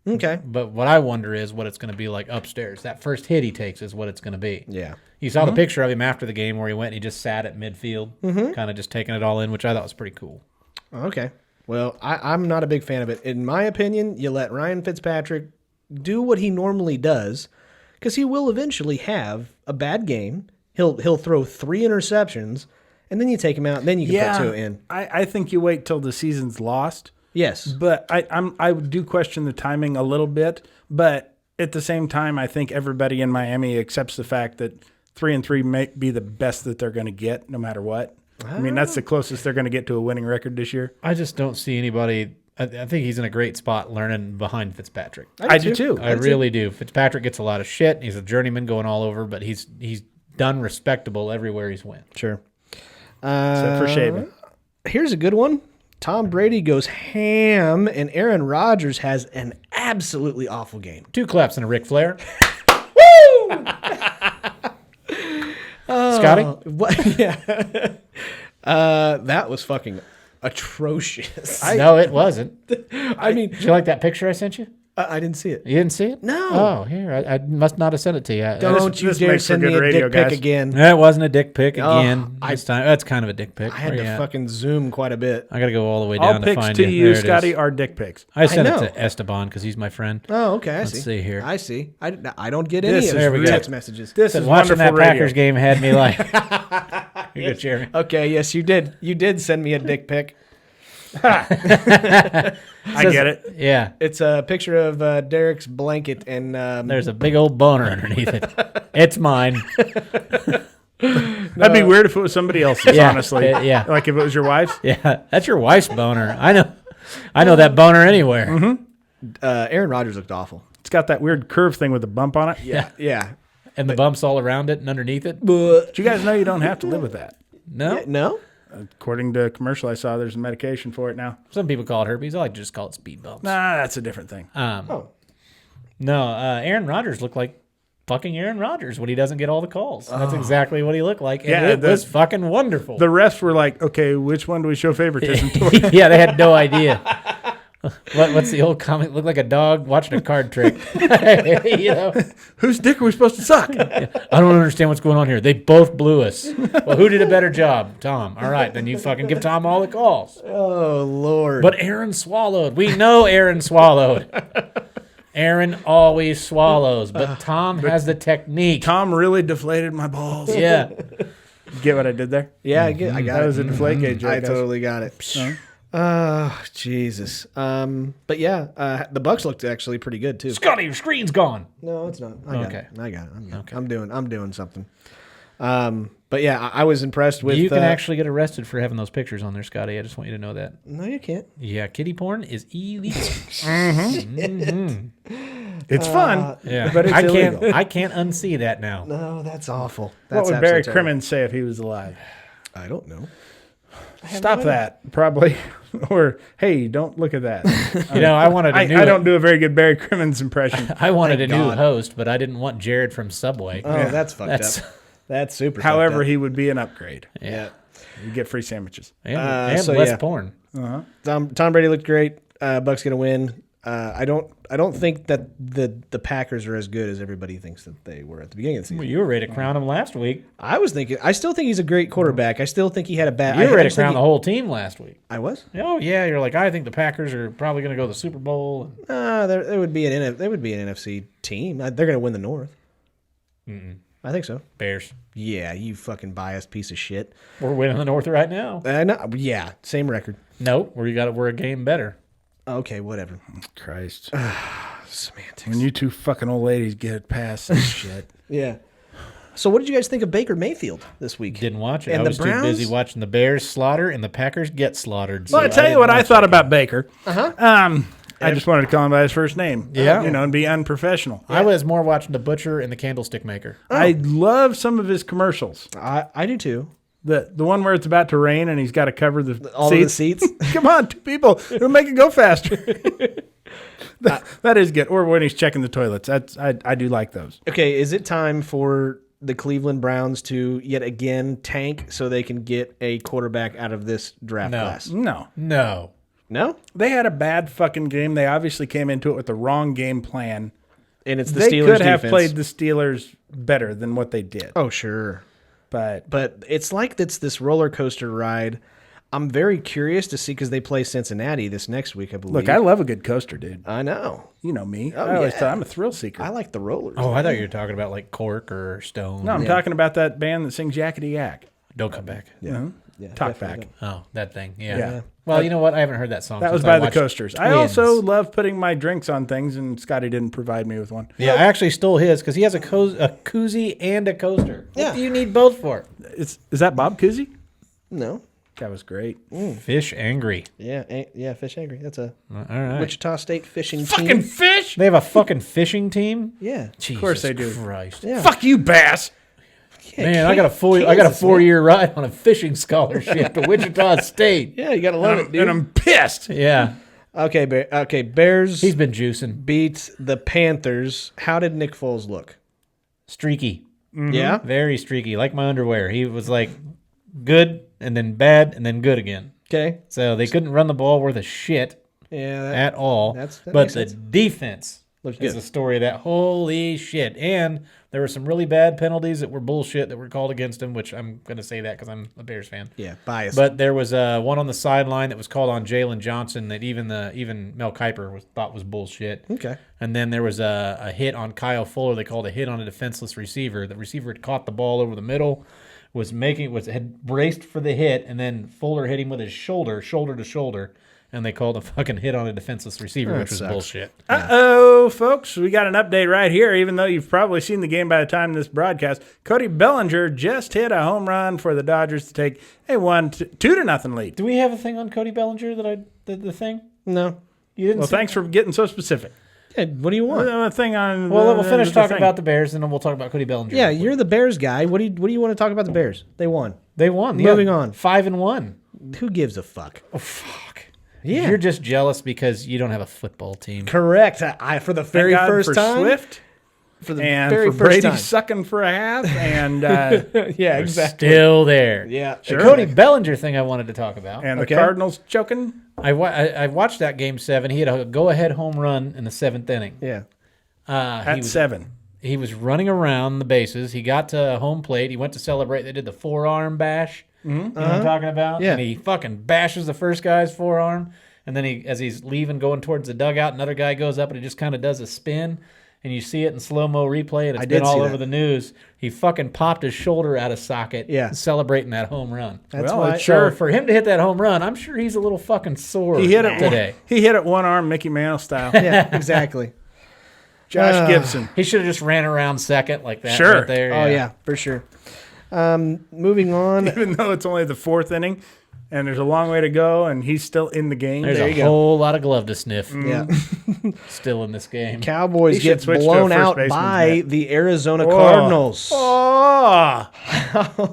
Okay. But what I wonder is what it's going to be like upstairs. That first hit he takes is what it's going to be. Yeah. You saw the picture of him after the game where he went and he just sat at midfield, kind of just taking it all in, which I thought was pretty cool. Okay. Well, I'm not a big fan of it. In my opinion, you let Ryan Fitzpatrick do what he normally does, because he will eventually have a bad game. He'll throw 3 interceptions, and then you take him out, and then you can put 2 in. I think you wait till the season's lost. Yes. But I do question the timing a little bit. But at the same time, I think everybody in Miami accepts the fact that 3-3 may be the best that they're going to get, no matter what. I mean, that's the closest they're going to get to a winning record this year. I just don't see anybody. I think he's in a great spot learning behind Fitzpatrick. I do too. I really do. Fitzpatrick gets a lot of shit. He's a journeyman going all over, but he's done respectable everywhere he's went. Sure. Except for shaving. Here's a good one. Tom Brady goes ham, and Arron Rodgers has an absolutely awful game. 2 claps and a Ric Flair. Scotty? What? Yeah. That was fucking atrocious. No, it wasn't. I mean, Did you like that picture I sent you? I didn't see it. You didn't see it? No. Oh, here. I must not have sent it to you. Don't you this dare makes for send me good a radio, dick pic guys. again. That wasn't a dick pic again. I- This time. That's kind of a dick pic. I had Where to you at? fucking zoom quite a bit. I got to go all the way All down to picks find to you. you, There it Scotty, is. are dick pics. I sent it know. to Esteban because he's my friend. Oh, okay. I Let's see. see here. I see. I don't get any This of is those real. text messages. This Said is watching wonderful that radio. Packers game had me like. Here you go, Jeremy. Okay, yes, you did. You did send me a dick pic. I get it. Yeah. It's a picture of Derek's blanket, and There's a big old boner underneath it. It's mine. That'd be weird if it was somebody else's, Yeah. honestly. Yeah. Like if it was your wife's. Yeah, that's your wife's boner. I know that boner anywhere. Arron Rodgers looked awful. It's got that weird curve thing with a bump on it. Yeah. And the bumps all around it and underneath it. But you guys know you don't have to live with that. No, No? According to a commercial I saw, there's a medication for it now. some people call it herpes. I like to just call it speed bumps. Nah, that's a different thing. Oh. No, Aaron Rodgers looked like fucking Aaron Rodgers when he doesn't get all the calls. That's exactly what he looked like. And Yeah, it was fucking wonderful. The refs were like, okay, which one do we show favoritism to? Yeah, they had no idea. What's the old comic? Look like a dog watching a card trick. You know, Whose dick are we supposed to suck? I don't understand what's going on here. They both blew us. Well, who did a better job? Tom. All right, then you fucking give Tom all the calls. Oh, Lord. But Aaron swallowed. We know Aaron swallowed. Aaron always swallows, but Tom has the technique. Tom really deflated my balls. Yeah. Get what I did there? yeah, I got That it. was a deflate gauge joke, I guys. totally got it. Jesus. But yeah, the Bucs looked actually pretty good too. Scotty, your screen's gone. No, it's not. I got Okay. it. I got it. I'm doing something. But yeah, I was impressed with. You can actually get arrested for having those pictures on there, Scotty. I just want you to know that. No, you can't. Yeah, kitty porn is illegal. It's fun. Yeah, But it's illegal. I can't unsee that now. No, that's awful. What That's would Barry absolutely terrible. Crimmins say if he was alive? I don't know. Stop that, probably. Or, hey, don't look at that. You know, I wanted a new. I don't do a very good Barry Crimmins impression. I wanted a Thank new God. host, but I didn't want Jared from Subway. Oh, that's fucked That's- up. That's super. However, fucked up. he would be an upgrade. yeah. You get free sandwiches. and so less yeah. porn. Tom Brady looked great. Bucks gonna win. I don't think that the Packers are as good as everybody thinks that they were at the beginning of the season. Well, you were ready to crown him last week. I still think he's a great quarterback. I still think he had a bad. You were I ready to just think crown the whole team last week. I was. Oh yeah, you're like, I think the Packers are probably going to go to the Super Bowl. There would be an NFC team. They're gonna win the North. I think so. Bears. Yeah, you fucking biased piece of shit. We're winning the North right now. No, yeah, same record. Nope, we're a game better. Okay, whatever. Christ. Semantics. When you two fucking old ladies get past this shit. Yeah. So, what did you guys think of Baker Mayfield this week? Didn't watch it. And I the was too Browns? busy watching the Bears slaughter and the Packers get slaughtered. Well, I tell you what I thought about Baker. Uh-huh. I just wanted to call him by his first name. Yeah. You know, and be unprofessional. I was more watching the butcher and the candlestick maker. I love some of his commercials. I do too. The one where it's about to rain and he's got to cover the All seats. of the seats. Come on, two people. It'll make it go faster. That is good. Or when he's checking the toilets. I do like those. Okay, is it time for the Cleveland Browns to yet again tank so they can get a quarterback out of this draft class? No. No? They had a bad fucking game. They obviously came into it with the wrong game plan. And it's the They Steelers' could have defense. played the Steelers better than what they did. Oh, sure. But it's like it's this roller coaster ride. I'm very curious to see because they play Cincinnati this next week, I believe. look, I love a good coaster, dude. I know. You know me. Oh, I always yeah. thought I'm a thrill seeker. I like the rollers. Oh, I thought you were talking about like Cork or Stone. No, I'm talking about that band that sings Yakety Yak. Don't come back. Yeah, Talk definitely. back. Oh, that thing. Yeah. Yeah. Well, you know what? I haven't heard that song. That was since I by the watched Coasters. I Twins. also love putting my drinks on things, and Scotty didn't provide me with one. Yeah, I actually stole his because he has a koozie and a coaster. Yeah. What do you need both for? Is that Bob Cousy? No. That was great. Fish angry. Yeah, Fish Angry. That's a All right. Wichita State fishing Fucking team. fish! They have a fucking fishing team. Yeah. Jesus course they do. Christ. Yeah. Fuck you, Bass! Man, I got a Kansas, 4-year ride on a fishing scholarship to Wichita State. Yeah, you gotta love it, dude. And I'm pissed. Yeah, Okay, Bears he's been juicing. beat the Panthers. How did Nick Foles look? Streaky, Yeah. very streaky, like my underwear. He was like good and then bad and then good again. Okay. So they couldn't run the ball worth a shit Yeah. at all. that But makes the sense. defense Looks is good. the story of that. Holy shit. And there were some really bad penalties that were bullshit that were called against him, which I'm going to say that because I'm a Bears fan. Yeah, bias. But there was one on the sideline that was called on Jalen Johnson that even Mel Kiper thought was bullshit. Okay. And then there was a hit on Kyle Fuller. They called a hit on a defenseless receiver. The receiver had caught the ball over the middle, had braced for the hit, and then Fuller hit him with his shoulder to shoulder, and they called a fucking hit on a defenseless receiver, That which was sucks. bullshit. Uh-oh, folks. We got an update right here, even though you've probably seen the game by the time of this broadcast. Cody Bellinger just hit a home run for the Dodgers to take a 2-0 lead. Do we have a thing on Cody Bellinger the thing? No. You didn't Well, say thanks for getting so specific. Yeah, what do you want? A thing on. Well, we'll finish the talking thing. about the Bears, and then we'll talk about Cody Bellinger. Yeah, you're the Bears guy. What do you want to talk about the Bears? They won. They won. Moving on. 5-1. Who gives a fuck? Oh, fuck. Yeah. You're just jealous because you don't have a football team. Correct. I for the Thank very God first for time. Swift For the and very for first Brady time. sucking for a half. And Yeah, exactly. Still there. Yeah, The Cody Bellinger thing I wanted to talk about. and Okay. the Cardinals choking. I watched that game 7. He had a go-ahead home run in the 7th inning. Yeah. At 7. He was running around the bases. He got to home plate. He went to celebrate. They did the forearm bash. You know what I'm talking about? Yeah. And he fucking bashes the first guy's forearm. And then as he's leaving, going towards the dugout, another guy goes up and he just kind of does a spin. And you see it in slow-mo replay, and it's I been did all see over that. the news. He fucking popped his shoulder out of socket celebrating that home run. That's Well, why. it's So for him to hit that home run, I'm sure he's a little fucking sore He hit it today. He hit it one arm, Mickey Mantle style. Yeah, exactly. Josh Gibson. He should have just ran around second like that Sure. right there. Oh yeah, for sure. Moving on. Even though it's only the 4th inning and there's a long way to go and he's still in the game. There's There a you go. whole lot of glove to sniff Yeah. still in this game. Cowboys He should get switch to a blown first out baseman's by net. the Arizona Cardinals. Oh!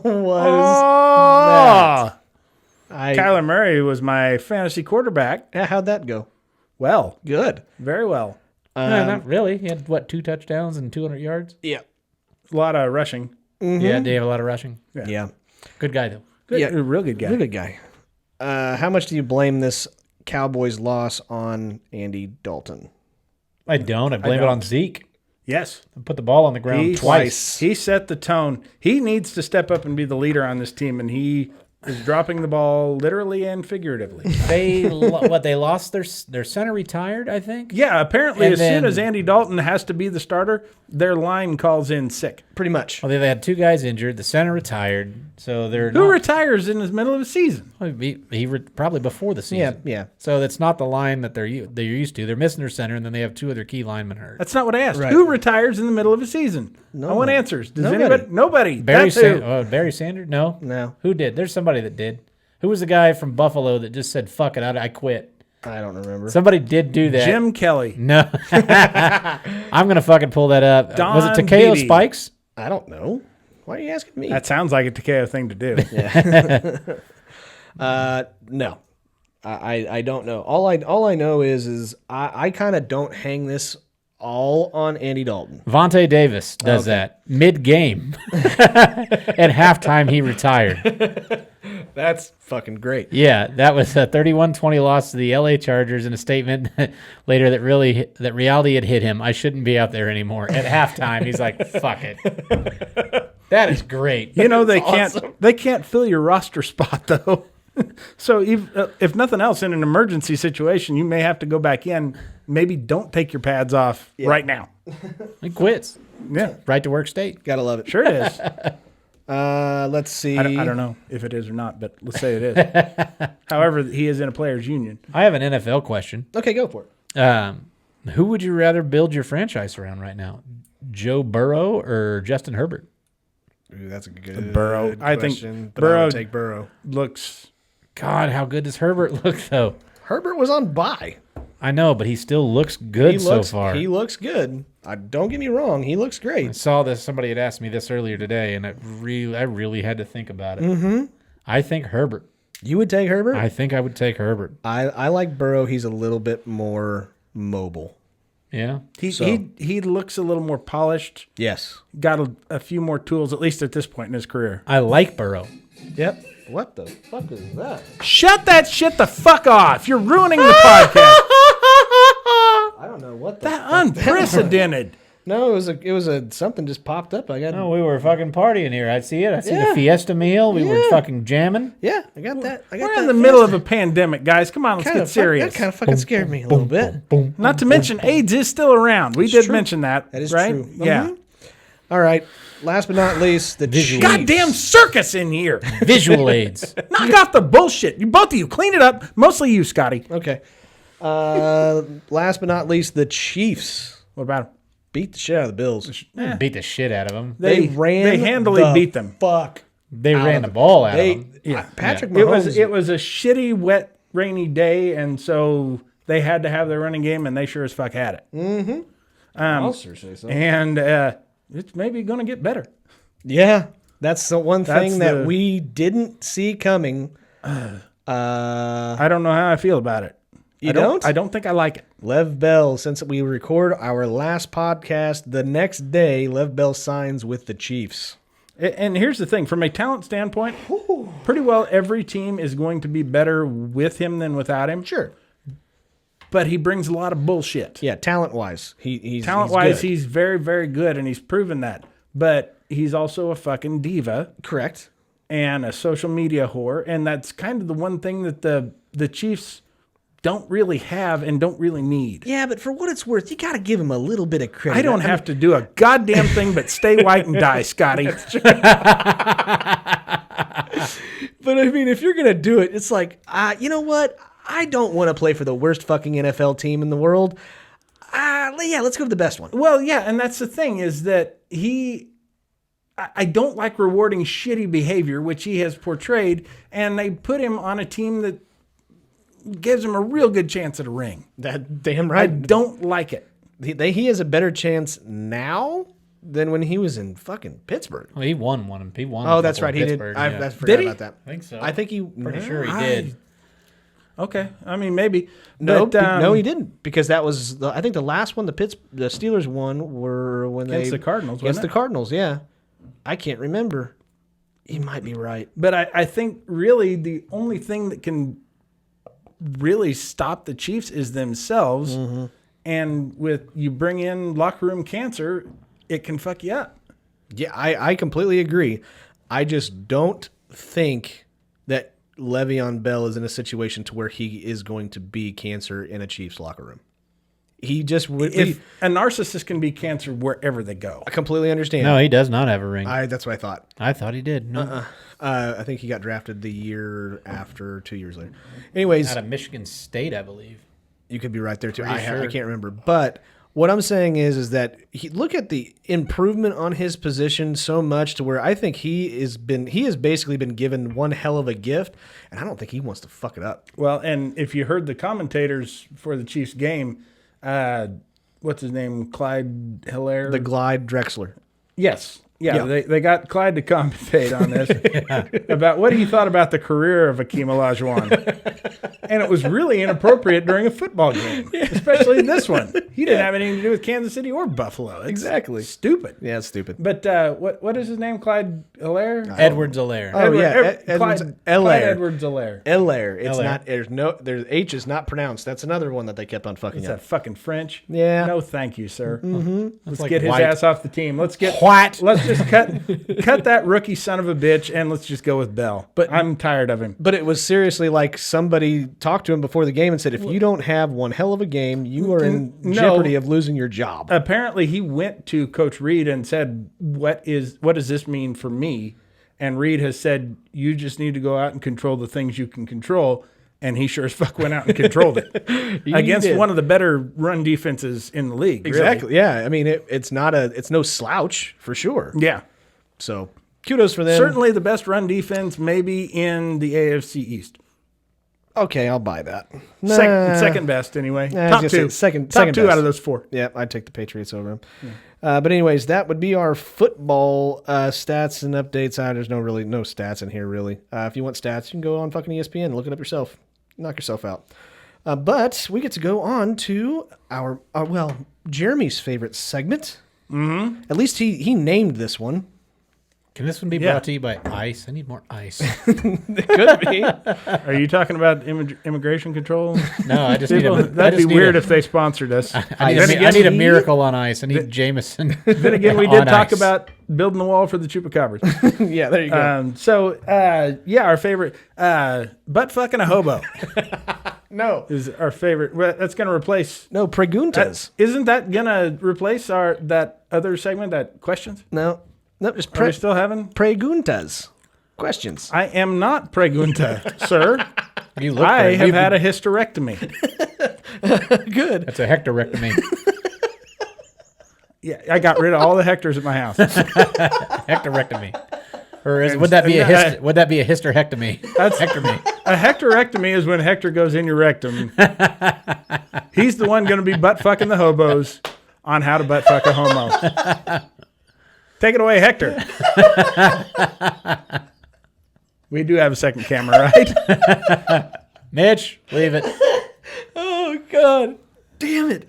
Was Kyler Murray was my fantasy quarterback. Yeah, how'd that go? Well, Good. very well. No, not really. He had, 2 touchdowns and 200 yards? Yeah. A lot of rushing. Yeah, they have a lot of rushing. Yeah. Good guy, though. Good, Yeah. a real good guy. You're a good guy. How much do you blame this Cowboys loss on Andy Dalton? I don't. I blame it on Zeke. Yes. I put the ball on the ground twice. He set the tone. He needs to step up and be the leader on this team, and he is dropping the ball literally and figuratively. They lost their center retired, I think. Yeah, apparently And as soon then- as Andy Dalton has to be the starter, their line calls in sick. Pretty much. Well, they had 2 guys injured. The center retired, so they're Who not. retires in the middle of the season? Probably before the season. Yeah. So that's not the line that they're used to. They're missing their center, and then they have 2 other key linemen hurt. That's not what I asked. Right. Who retires in the middle of a season? I want answers. Does Nobody. anybody? Nobody. Barry That's who. Barry Sanders? No. No. Who did? There's somebody that did. Who was the guy from Buffalo that just said, fuck it, I quit? I don't remember. Somebody did do that. Jim Kelly. No. I'm going to fucking pull that up. Was it Don Takeo Beatty. Spikes? I don't know. Why are you asking me? That sounds like a Takeo thing to do. No. I don't know. All I know is I kind of don't hang this all on Andy Dalton. Vontae Davis does that mid-game. At halftime, he retired. That's fucking great. Yeah, that was a 31-20 loss to the LA Chargers. In a statement later that reality had hit him. I shouldn't be out there anymore. At halftime, he's like, "Fuck it." That is great. You know, they can't fill your roster spot though. So if nothing else, in an emergency situation, you may have to go back in. Maybe don't take your pads off right now. He quits. Yeah, Right to work state. Gotta love it. sure it is. Let's see. I don't know if it is or not, but let's say it is. However, he is in a players' union. I have an NFL question. Okay, go for it. Who would you rather build your franchise around right now? Joe Burrow or Justin Herbert? Ooh, that's a good Burrow. I think question, but Burrow I would take Burrow. Looks. God, how good does Herbert look, though? Herbert was on bye. I know, but he still looks good so far. He looks good. Don't get me wrong. He looks I great. saw this. Somebody had asked me this earlier today, and I really had to think about it. Mm-hmm. I think Herbert. You would take Herbert? I think I would take Herbert. I like Burrow. He's a little bit more mobile. Yeah. He looks a little more polished. Yes. Got a few more tools, at least at this point in his career. I like Burrow. Yep. What the fuck is that? Shut that shit the fuck off! You're ruining the podcast. I don't know what the That unprecedented. No, it was a something just popped up. I got No, we were fucking partying here. I see it. I see Yeah. the Fiesta meal. We were Yeah. fucking jamming. Yeah, I got that. I got We're that in the middle of a pandemic, guys. Come on, let's get serious. That kind of fucking scared me a little bit. Not to mention, AIDS is still around. We did mention that. That is right? true. Yeah. Mhm. All right. Last but not least, the Chiefs. Goddamn circus in here. Visual aids. Knock off the bullshit. You both of you clean it up. Mostly you, Scotty. Okay. Last but not least, the Chiefs What about them? beat the shit out of the Bills. Beat the shit out of them. They handily beat them. Fuck. They ran the ball out of them. Patrick It Mahomes. was a shitty, wet, rainy day, and so they had to have their running game, and they sure as fuck had it. Mm-hmm. I'll sure say so. And it's maybe going to get better. Yeah, that's the one thing That's that the- we didn't see coming. I don't know how I feel about it. You don't? I don't think I like it. Lev Bell, since we record our last podcast, the next day, Lev Bell signs with the Chiefs. And here's the thing, from a talent standpoint, pretty well every team is going to be better with him than without him. Sure. But he brings a lot of bullshit. Yeah, talent-wise. He's Talent-wise, good. he's very, very good, and he's proven that. But he's also a fucking diva Correct. and a social media whore, and that's kind of the one thing that the Chiefs don't really have and don't really need. Yeah, but for what it's worth, you got to give him a little bit of credit. I don't have to do a goddamn thing but stay white and die, Scotty. But I mean, if you're going to do it, it's like, you know what? I don't want to play for the worst fucking NFL team in the world. Yeah, let's go to the best one. Well, yeah, and that's the thing is that I don't like rewarding shitty behavior, which he has portrayed, and they put him on a team that gives him a real good chance at a ring. That damn I right. don't like it. He has a better chance now than when he was in fucking Pittsburgh. Well, he won one. He won. Oh, a that's couple right. in He did. Pittsburgh, I yeah. forgot Did he? about that. I think so. I think he. Pretty sure he did. Okay, I mean maybe. No, But, no, he didn't, because that was I think the last one the Steelers won were when Against the Cardinals, Against wasn't the it? Cardinals, yeah. I can't remember. You might be right. But I think really the only thing that can really stop the Chiefs is themselves. Mm-hmm. And with you bring in locker room cancer, it can fuck you up. Yeah, I completely agree. I just don't think that Le'Veon Bell is in a situation to where he is going to be cancer in a Chiefs locker room. He just would. If a narcissist can be cancer wherever they go. I completely understand. No, he does not have a ring. That's what I thought. I thought he did. No. I think he got drafted the year after, 2 years later. Anyways, Out of Michigan State, I believe. you could be right there too. Pretty I sure. can't remember, but what I'm saying is that look at the improvement on his position so much to where I think he has basically been given one hell of a gift, and I don't think he wants to fuck it up. Well, and if you heard the commentators for the Chiefs game, what's his name? Clyde Hilaire? The Glide Drexler. Yes. Yeah, they got Clyde to commentate on this about what he thought about the career of Akeem Olajuwon. And it was really inappropriate during a football game, especially this one. He didn't have anything to do with Kansas City or Buffalo. It's Exactly. stupid. Yeah, it's stupid. But what is his name? Clyde Hilaire? Edwards-Helaire. Oh, yeah. Clyde Hilaire. Edwards-Helaire. Hilaire. It's Hilaire. not. There's H is not pronounced. That's another one that they kept on fucking Is up. that fucking French? Yeah. No, thank you, sir. Let's like get his white. ass off the team. Let's get What? Let's just cut that rookie son of a bitch, and let's just go with Bell. But I'm tired of him. But it was seriously like somebody talked to him before the game and said, if you don't have one hell of a game, you are in jeopardy of losing your job. Apparently, he went to Coach Reed and said, "What does this mean for me?" And Reed has said, "You just need to go out and control the things you can control." And he sure as fuck went out and controlled it against did. one of the better run defenses in the league. really. Exactly. Yeah. I mean, it's no slouch for sure. Yeah. So kudos for them. Certainly the best run defense maybe in the AFC East. Okay, I'll buy that. Second best anyway. I was Top gonna two. say second Top two best. out of those four. Yeah, I'd take the Patriots over them. But anyways, that would be our football stats and updates. There's no stats in here really. If you want stats, you can go on fucking ESPN and look it up yourself. Knock yourself out. But we get to go on to our Jeremy's favorite segment. Mm-hmm. At least he named this one. Can this one be brought to you by ICE? I need more ICE. It could be. Are you talking about immigration control? No, I just People, need a... that'd be weird if they sponsored us. I need a miracle on ice. I need Jameson. Then again, we did on talk ice. about building the wall for the chupacabras. Yeah, there you go. Our favorite, butt fucking a hobo No, is our favorite. Well, that's going to replace. preguntas. Isn't that going to replace that other segment, that questions? No, just Are we still having? preguntas. Questions. I am not pregunta, sir. You look I great. have had a hysterectomy. Good. That's a hectorectomy. Yeah, I got rid of all the hectares at my house. Hectorectomy. Or would that be a hysterectomy? That's Hectomy. A hectorectomy is when Hector goes in your rectum. He's the one going to be butt fucking the hobos on how to butt fuck a homo. Take it away, Hector. We do have a second camera, right? Mitch, leave it. Oh God, damn it!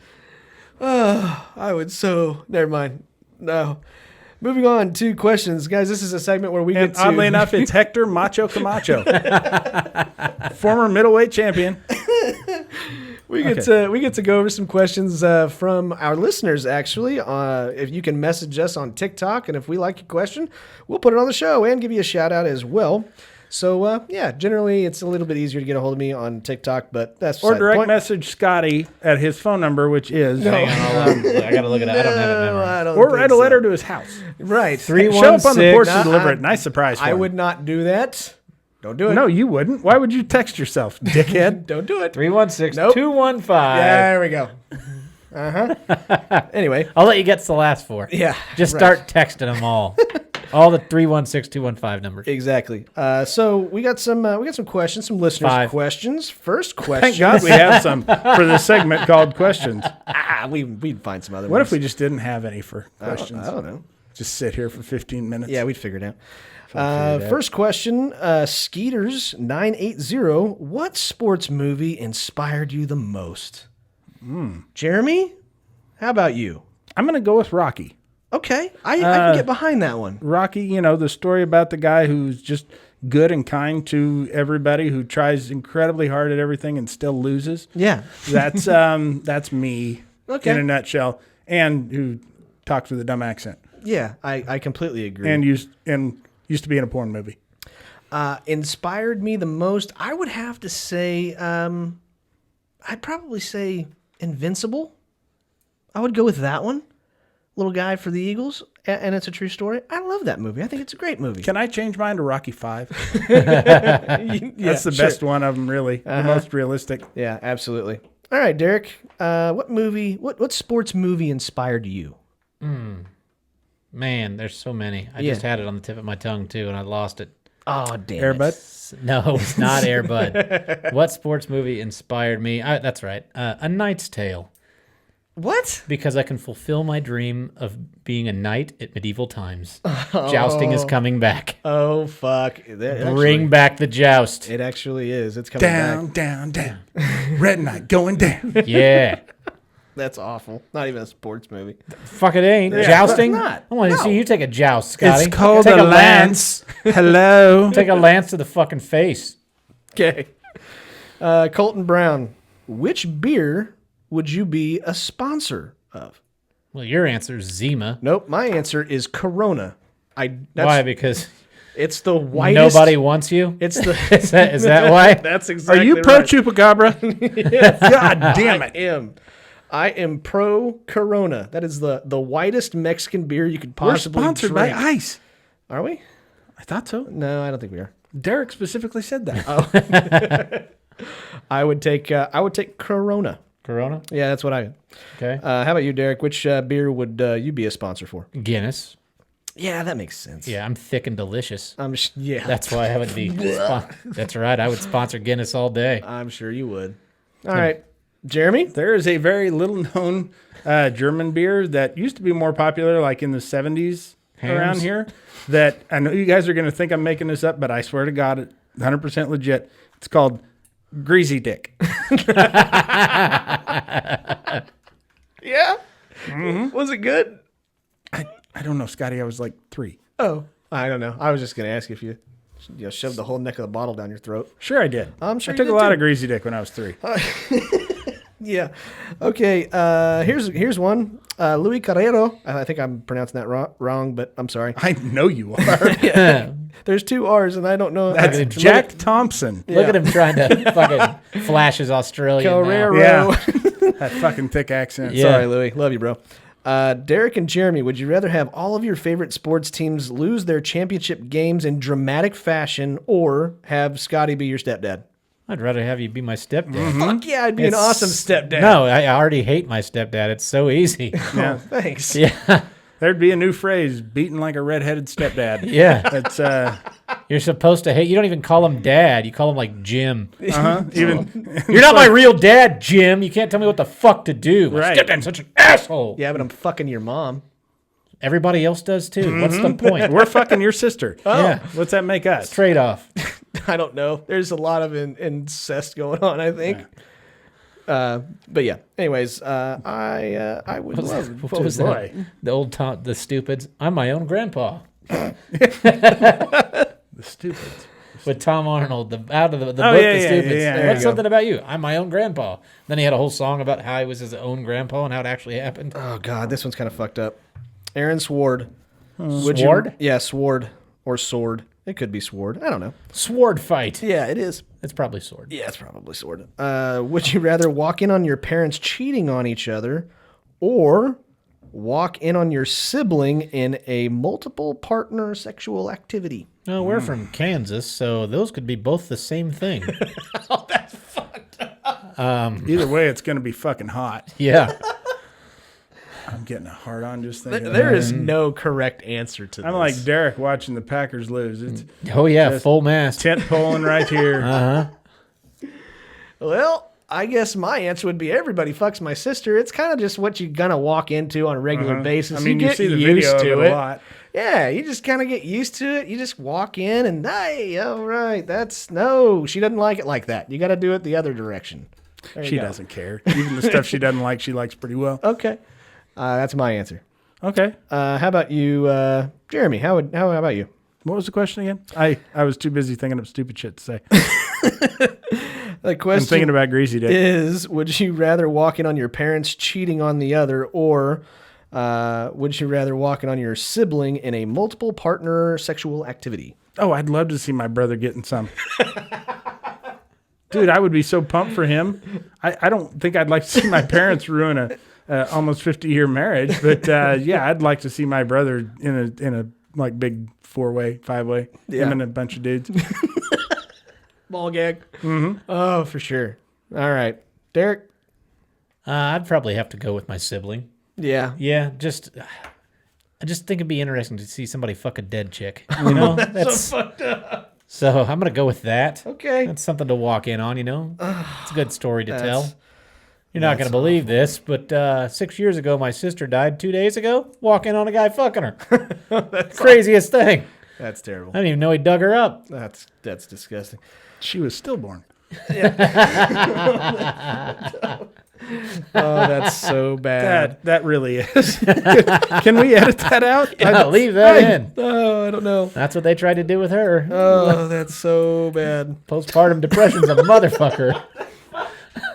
Oh, never mind. No. Moving on to questions, guys. This is a segment where we And get to. oddly enough, it's Hector Macho Camacho, former middleweight champion. We get to go over some questions from our listeners. Actually, if you can message us on TikTok, and if we like your question, we'll put it on the show and give you a shout out as well. So generally it's a little bit easier to get a hold of me on TikTok, but that's Or beside the direct point. message Scotty at his phone number, which is, Hang on, I gotta look it up. I don't have it memorized. I don't or think write a so. letter to his house. Right. Show up on the porch and No, deliver it. Nice surprise for I him. would not do that. Don't do it. No, you wouldn't. Why would you text yourself, dickhead? Don't do it. 316-215. There we go. Anyway, I'll let you get to the last four. yeah. Just right. start texting them all. All the 316-215 numbers. Exactly. So we got some questions, some listeners' 5. questions. First question. Thank God we have some for this segment called questions. We'd find some other What ones. if we just didn't have any for questions? I don't know. Just sit here for 15 minutes. Yeah, we'd figure it out. First question, Skeeters980. What sports movie inspired you the most? Jeremy, how about you? I'm going to go with Rocky. Okay, I can get behind that one. Rocky, the story about the guy who's just good and kind to everybody, who tries incredibly hard at everything and still loses. Yeah. That's me Okay. in a nutshell, and who talks with a dumb accent Yeah, I completely agree. and used to be in a porn movie. Inspired me the most, I would have to say, I'd probably say Invincible. I would go with that one. Little guy for the Eagles, and it's a true story. I love that movie. I think it's a great movie. Can I change mine to Rocky 5? Yeah, That's the best one of them, really. The most realistic. Yeah, absolutely. All right, Derek. What sports movie inspired you? Man, there's so many. I just had it on the tip of my tongue, too, and I lost it. Oh, damn Air it. Bud? No, it's not Air Bud. What sports movie inspired me? That's right. A Knight's Tale. What? Because I can fulfill my dream of being a knight at medieval times. Jousting is coming back. Oh, fuck. Bring back the joust. It actually is. It's coming back. Down. Red Knight going down. Yeah. That's awful. Not even a sports movie. Fuck it ain't. Yeah, Jousting? it's not. I want to No. see you take a joust, Scotty. It's called Take a lance. Hello. Take a lance to the fucking face. Okay. Colton Brown, which beer would you be a sponsor of? Well, your answer is Zima. Nope. My answer is Corona. Why? Because it's the whitest. nobody wants you? It's the. Is that why? That's exactly. Are you pro right. Chupacabra? God damn it. I am pro Corona. That is the whitest Mexican beer you could We're possibly sponsored drink. by Ice. Are we? I thought so. No, I don't think we are. Derek specifically said that. I would take Corona. Corona? Yeah, that's what I. Okay. How about you, Derek? Which beer would you be a sponsor for? Guinness. Yeah, that makes sense. Yeah, I'm thick and delicious. Yeah. That's why I would be. That's right. I would sponsor Guinness all day. I'm sure you would. All right, Jeremy. There is a very little known German beer that used to be more popular, like in the 70s around Hams? here. That I know you guys are going to think I'm making this up, but I swear to God, it's 100% legit. It's called Greasy Dick. Yeah. Was it good? I don't know, Scotty. I was like 3. Oh, I don't know. I was just gonna ask if you shoved the whole neck of the bottle down your throat. Sure, I did. I'm sure I you took did a lot too. of Greasy Dick when I was 3. Yeah. Okay. Here's one. Louis Carrero. I think I'm pronouncing that wrong, but I'm sorry. I know you are. There's 2 R's, and I don't know. That's Look Jack Thompson. Look at him trying to fucking flash his Australian. now. Carrero. Yeah. That fucking thick accent. Yeah. Sorry, Louis. Love you, bro. Derek and Jeremy, would you rather have all of your favorite sports teams lose their championship games in dramatic fashion, or have Scotty be your stepdad? I'd rather have you be my stepdad. Fuck yeah, I'd be an awesome stepdad. No, I already hate my stepdad. It's so easy. Yeah. Thanks. Yeah. There'd be a new phrase, beaten like a redheaded stepdad. Yeah. That's You're supposed to hate. You don't even call him dad. You call him like Jim. even You're not my real dad, Jim. You can't tell me what the fuck to do. My Right. stepdad's such an asshole. Yeah, but I'm fucking your mom. Everybody else does too. What's the point? we're fucking your sister. Yeah. What's that make us? Trade off. I don't know. There's a lot of incest going on, I think. But yeah. Anyways, I would love. What was boy. that? The old the stupids. I'm my own grandpa. The stupids. With Tom Arnold, out of the book, yeah, The yeah, Stupids. yeah, there What's you go. something about you? I'm my own grandpa. Then he had a whole song about how he was his own grandpa and how it actually happened. Oh God, this one's kind of fucked up. Aaron Sword. Sword? Yeah, Sword or Sword. It could be Sword. I don't know. Sword fight. Yeah, it is. It's probably sword. Yeah, it's probably Sword. Would you rather walk in on your parents cheating on each other, or walk in on your sibling in a multiple partner sexual activity? No, we're from Kansas, so those could be both the same thing. Either way, it's going to be fucking hot. Yeah. I'm getting a hard on just thinking. There about is it. no correct answer to this. I'm like Derek watching the Packers lose. It's Oh, yeah, Just full mast. tent poling right here. Well, I guess my answer would be everybody fucks my sister. It's kind of just what you're gonna walk into on a regular basis. I mean, you get see the used video of to it a lot. Yeah, you just kind of get used to it. You just walk in and, hey, all right, no, she doesn't like it like that. You got to do it the other direction. There you She go. doesn't care. Even the stuff she doesn't like, she likes pretty well. Okay, that's my answer. Okay. How about you, Jeremy? How about you? What was the question again? I was too busy thinking of stupid shit to say. The I'm question thinking about Greasy Dick. is: would you rather walk in on your parents cheating on the other, or would you rather walk in on your sibling in a multiple partner sexual activity? Oh, I'd love to see my brother getting some. Dude, I would be so pumped for him. I don't think I'd like to see my parents ruin a almost 50-year marriage, but yeah, I'd like to see my brother in a like big 4-way, 5-way, him and a bunch of dudes. Ball gag. Mm-hmm. Oh, for sure. All right, Derek. I'd probably have to go with my sibling. Yeah. Yeah, I just think it'd be interesting to see somebody fuck a dead chick. You know, that's so fucked up. So I'm gonna go with that. Okay. That's something to walk in on. You know, it's a good story to tell. You're not going to believe this, but 6 years ago, my sister died. 2 days ago, walking on a guy fucking her. Craziest thing. That's terrible. I didn't even know he dug her up. That's disgusting. She was stillborn. Oh, that's so bad. That really is. Can we edit that out? Yeah, leave that in. Oh, I don't know. That's what they tried to do with her. Oh, that's so bad. Postpartum depression's a motherfucker.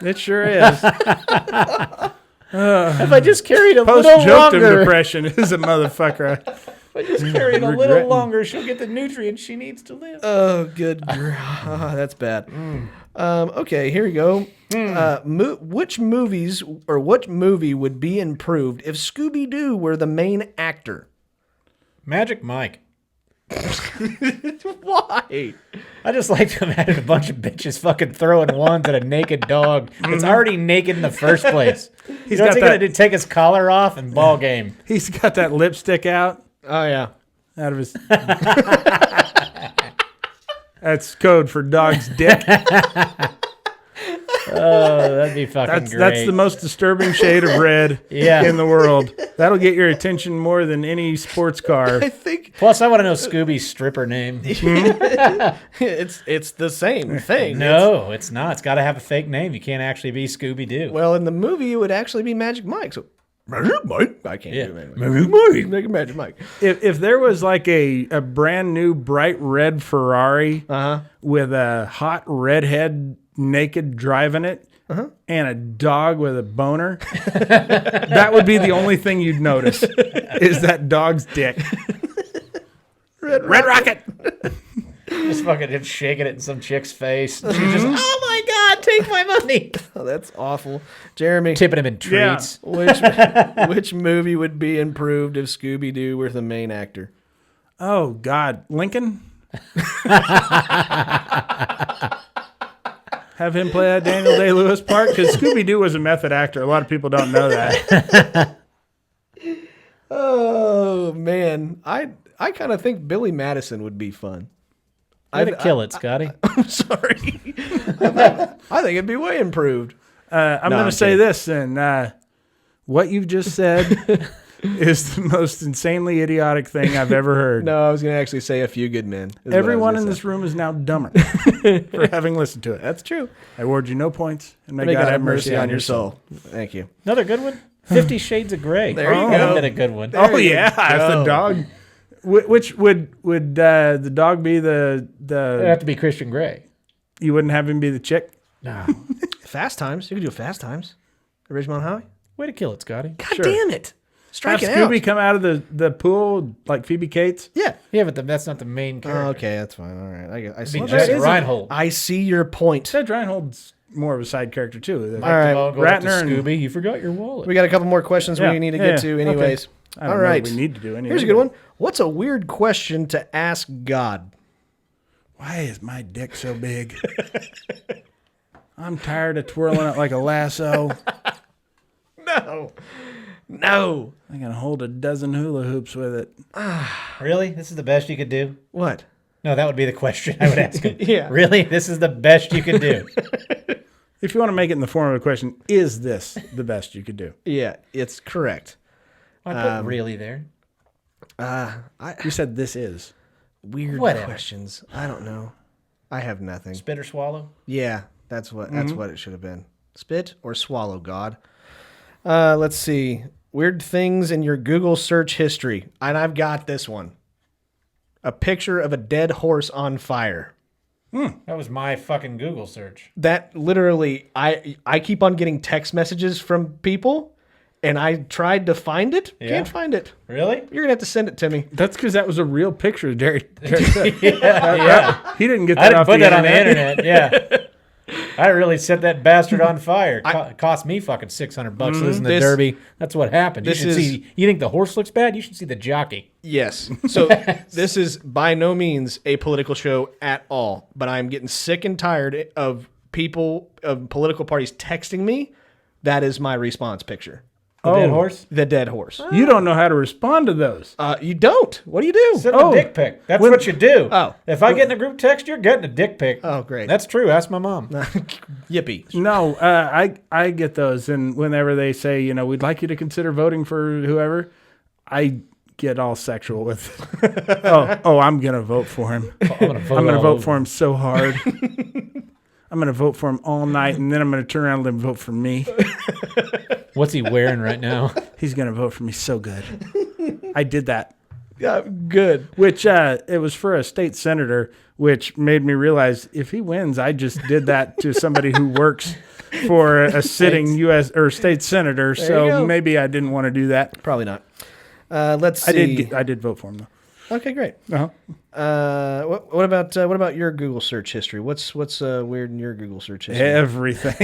It sure is. If I just carried a little Post-junctum longer, depression is a motherfucker. if I just carried a little longer, she'll get the nutrients she needs to live. Oh, good. That's bad. Okay, here we go. Which movie would be improved if Scooby-Doo were the main actor? Magic Mike. Why? I just like to imagine a bunch of bitches fucking throwing wands at a naked dog. It's already naked in the first place. He's got what's he that- gonna do? Take his collar off and ball game. He's got that lipstick out Oh, yeah. of his. That's code for dog's dick. Oh, that'd be fucking great. That's the most disturbing shade of red Yeah. in the world. That'll get your attention more than any sports car. I think Plus, I want to know Scooby's stripper name. it's the same thing. No, it's not. It's got to have a fake name. You can't actually be Scooby-Doo. Well, in the movie, it would actually be Magic Mike. So, Magic Mike? I can't Yeah. do it. Magic Mike. Make it Magic Mike. If there was like a brand new bright red Ferrari with a hot redhead naked driving it and a dog with a boner, that would be the only thing you'd notice is that dog's dick. Red Rocket. Just fucking him shaking it in some chick's face. She's just, oh my God, take my money. Oh, that's awful. Jeremy, Tipping him in treats. which movie would be improved if Scooby-Doo were the main actor? Oh, God. Lincoln? Have him play that Daniel Day-Lewis part? Because Scooby-Doo was a method actor. A lot of people don't know that. Oh, man. I kind of think Billy Madison would be fun. Way to kill it, Scotty. I'm sorry. I think it'd be way improved. I'm going to say kidding. this, and what you've just said is the most insanely idiotic thing I've ever heard. No, I was going to actually say A Few Good Men. is what I was Everyone gonna in say. this room is now dumber for having listened to it. That's true. I award you no points, and may May God have mercy on your soul. Thank you. Another good one? 50 Shades of Grey. There you That go. would have been a good one. Oh you yeah, if the go. dog. Which would the dog be It'd have to be Christian Grey. You wouldn't have him be the chick? No. Fast Times. You could do Fast Times. The Ridgemont Highway. Way to kill it, Scotty. God Sure. damn it. Have Strike it Scooby out. come out of the pool like Phoebe Cates? Yeah. Yeah, but that's not the main character. Oh, okay, that's fine. All right. I see. It'd be that Judge isn't- Reinhold. I see your point. Judge Reinhold's more of a side character too. Mike right. Duvall goes up to Ratner and- Scooby. You forgot your wallet. We got a couple more questions Yeah, we need to yeah, get to okay. anyways. I don't All know right. what we need to do anyway. Here's a good one. What's a weird question to ask God? Why is my dick so big? I'm tired of twirling it like a lasso. No. I can hold a dozen hula hoops with it. Really? This is the best you could do? What? No, that would be the question I would ask him. Yeah. Really? This is the best you could do? If you want to make it in the form of a question, is this the best you could do? Yeah, it's correct. I put really there. You said this is. Weird Whatever. questions. I don't know. I have nothing. Spit or swallow? Yeah, that's what it should have been. Spit or swallow, God. Let's see. Weird things in your Google search history. And I've got this one. A picture of a dead horse on fire. That was my fucking Google search. That literally, I keep on getting text messages from people, and I tried to find it. Yeah. Can't find it. Really? You're gonna have to send it to me. That's because that was a real picture, Derek. Yeah. He didn't get I that didn't off put the that on the internet. internet. Yeah. I really set that bastard on fire. It cost me fucking $600 losing the This- Derby. That's what happened. You this should is- see. You think the horse looks bad? You should see the jockey. Yes. So this is by no means a political show at all, but I'm getting sick and tired of people of political parties texting me. That is my response picture. The dead horse? The dead horse. You don't know how to respond to those. You don't. What do you do? Send a dick pic. That's what you do. Oh. If I get in a group text, you're getting a dick pic. Oh, great. That's true. Ask my mom. Yippee. No, I get those, and whenever they say, you know, we'd like you to consider voting for whoever, I get all sexual with. I'm gonna vote for him. I'm gonna vote for him so hard. I'm gonna vote for him all night, and then I'm gonna turn around and vote for me. What's he wearing right now? He's gonna vote for me so good. I did that. Yeah, good. Which it was for a state senator, which made me realize if he wins, I just did that to somebody who works for a sitting U.S. or state senator. There you So go. maybe I didn't want to do that. Probably not. Let's see. I did vote for him though. Okay, great. Uh-huh. What about your Google search history? What's weird in your Google search history? Everything.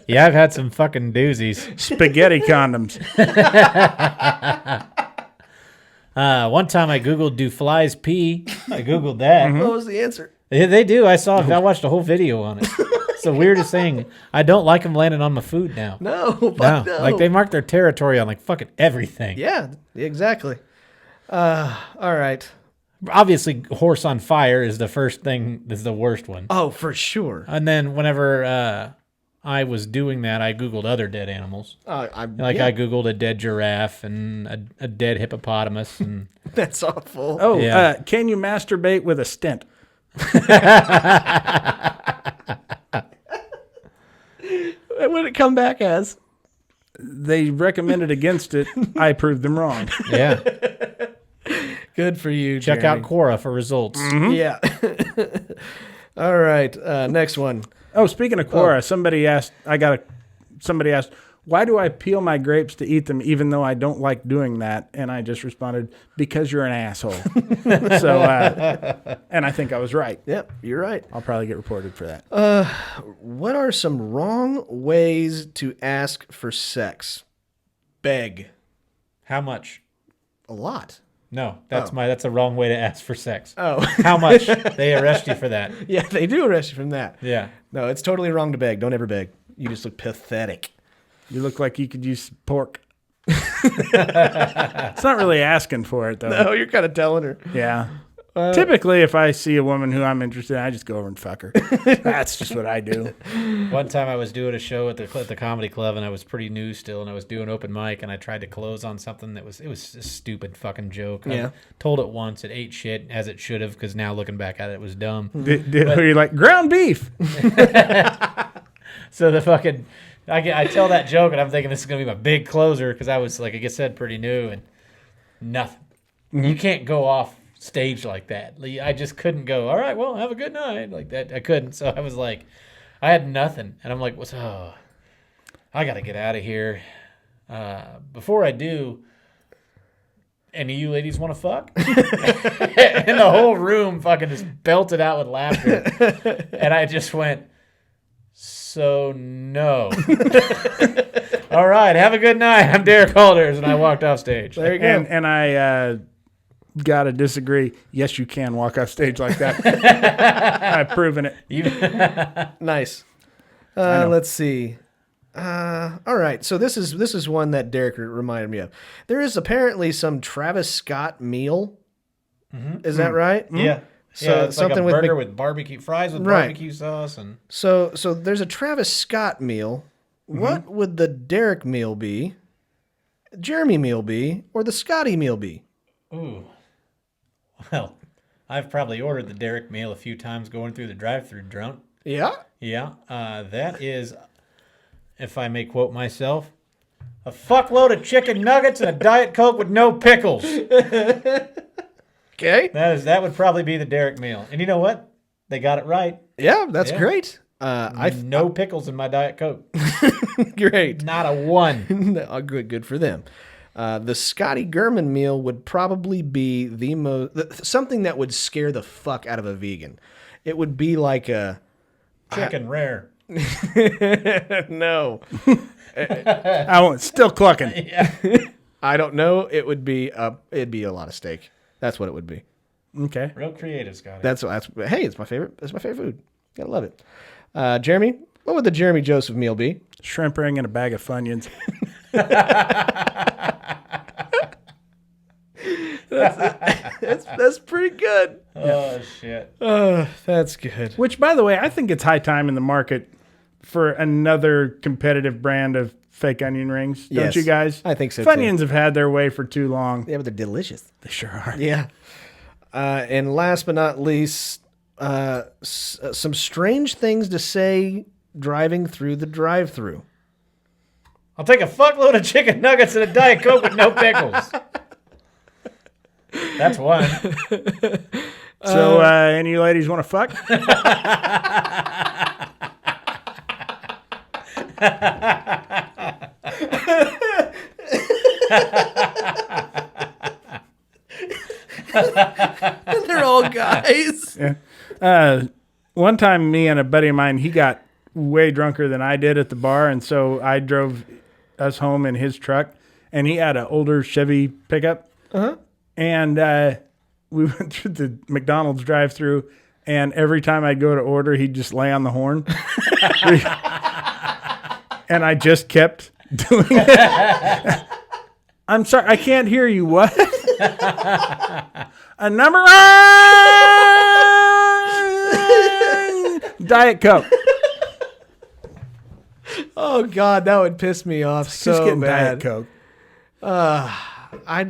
Yeah, I've had some fucking doozies. Spaghetti condoms. One time I Googled, do flies pee? I Googled that. What was the answer? They do. I watched a whole video on it. It's the weirdest thing. I don't like them landing on my food now. No, fuck no. Like they mark their territory on like fucking everything. Yeah, exactly. All right. Obviously, horse on fire is the first thing. Is the worst one. Oh, for sure. And then whenever I was doing that, I Googled other dead animals. I Googled a dead giraffe and a dead hippopotamus. And That's awful. Oh, Yeah. Can you masturbate with a stent? What did it come back as? They recommended against it. I proved them wrong. yeah, Good for you, check Jeremy. out Quora for results. Yeah. All right. Next one. Oh, speaking of Quora, somebody asked, why do I peel my grapes to eat them even though I don't like doing that? And I just responded, because you're an asshole. And I think I was right. Yep, you're right. I'll probably get reported for that. What are some wrong ways to ask for sex? Beg. How much? A lot. No, that's a wrong way to ask for sex. Oh. How much? They arrest you for that. Yeah, they do arrest you from that. Yeah. No, it's totally wrong to beg. Don't ever beg. You just look pathetic. You look like you could use pork. It's not really asking for it, though. No, you're kind of telling her. Yeah. Typically, if I see a woman who I'm interested in, I just go over and fuck her. That's just what I do. One time I was doing a show at the comedy club and I was pretty new still and I was doing open mic and I tried to close on something it was a stupid fucking joke. Yeah. I told it once, it ate shit as it should have because now looking back at it, it was dumb. Are you like, ground beef? So the fucking I tell that joke and I'm thinking this is gonna be my big closer because I was like I said pretty new and nothing. Mm-hmm. You can't go off stage like that. I just couldn't go. All right, well, have a good night like that. I couldn't. So I was like, I had nothing, and I'm like, I gotta get out of here. Before I do, any of you ladies want to fuck? And the whole room fucking just belted out with laughter, and I just went. So no. All right, have a good night. I'm Derek Alders, and I walked off stage. There you go. And I gotta disagree. Yes, you can walk off stage like that. I've proven it. Nice. Let's see. All right. So this is one that Derek reminded me of. There is apparently some Travis Scott meal. Mm-hmm. Is that right? Yeah. So it's something like a with burger with barbecue fries with Right. barbecue sauce and So there's a Travis Scott meal. Mm-hmm. What would the Derek meal be? Jeremy meal be? Or the Scotty meal be? ooh. Well, I've probably ordered the Derek meal a few times going through the drive-thru drunk. Yeah. Yeah, that is, if I may quote myself, a fuckload of chicken nuggets and a Diet Coke with no pickles. Okay. That would probably be the Derek meal. And you know what? They got it right. Yeah, that's Yeah. great. No pickles in my Diet Coke. Great. Not a one. No, good for them. The Scotty Gurman meal would probably be the most something that would scare the fuck out of a vegan. It would be like a Chicken rare. no. I won't. Still clucking. Yeah. I don't know. It'd be a lot of steak. That's what it would be. Okay. Real creative, Scotty. That's hey, it's my favorite. That's my favorite food. Gotta love it. Jeremy, What would the Jeremy Joseph meal be? Shrimp ring and a bag of Funyuns. That's pretty good. Oh, shit. That's good. Which, by the way, I think it's high time in the market for another competitive brand of fake onion rings. Don't Yes, you guys? I think so, too. Funyuns have had their way for too long. Yeah, but they're delicious. They sure are. Yeah. And last but not least, some strange things to say driving through the drive-thru. I'll take a fuckload of chicken nuggets and a Diet Coke with no pickles. That's one. So, any of you ladies want to fuck? They're all guys. Yeah. One time, me and a buddy of mine, he got way drunker than I did at the bar, and so I drove us home in his truck, and he had an older Chevy pickup. Uh-huh. And we went through the McDonald's drive-thru, and every time I'd go to order, he'd just lay on the horn. And I just kept doing it. I'm sorry, I can't hear you. What? A number one Diet Coke. Oh God, that would piss me off Just so getting bad. Diet Coke. I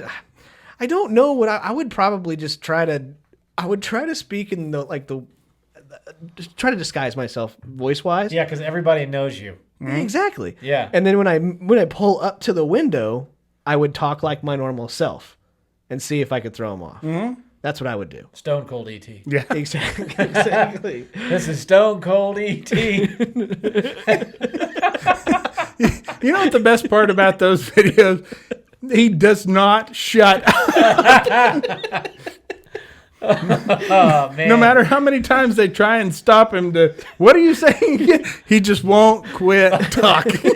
don't know what I would probably just try to. I would try to speak in just try to disguise myself voice wise. Yeah, because everybody knows you. Exactly. Yeah. And then when I pull up to the window, I would talk like my normal self, and see if I could throw them off. Mm-hmm. That's what I would do. Stone Cold E.T. Yeah. Exactly. This is Stone Cold E.T. You know what the best part about those videos? He does not shut up. Oh, man. No matter how many times they try and stop him to, what are you saying again? He just won't quit talking.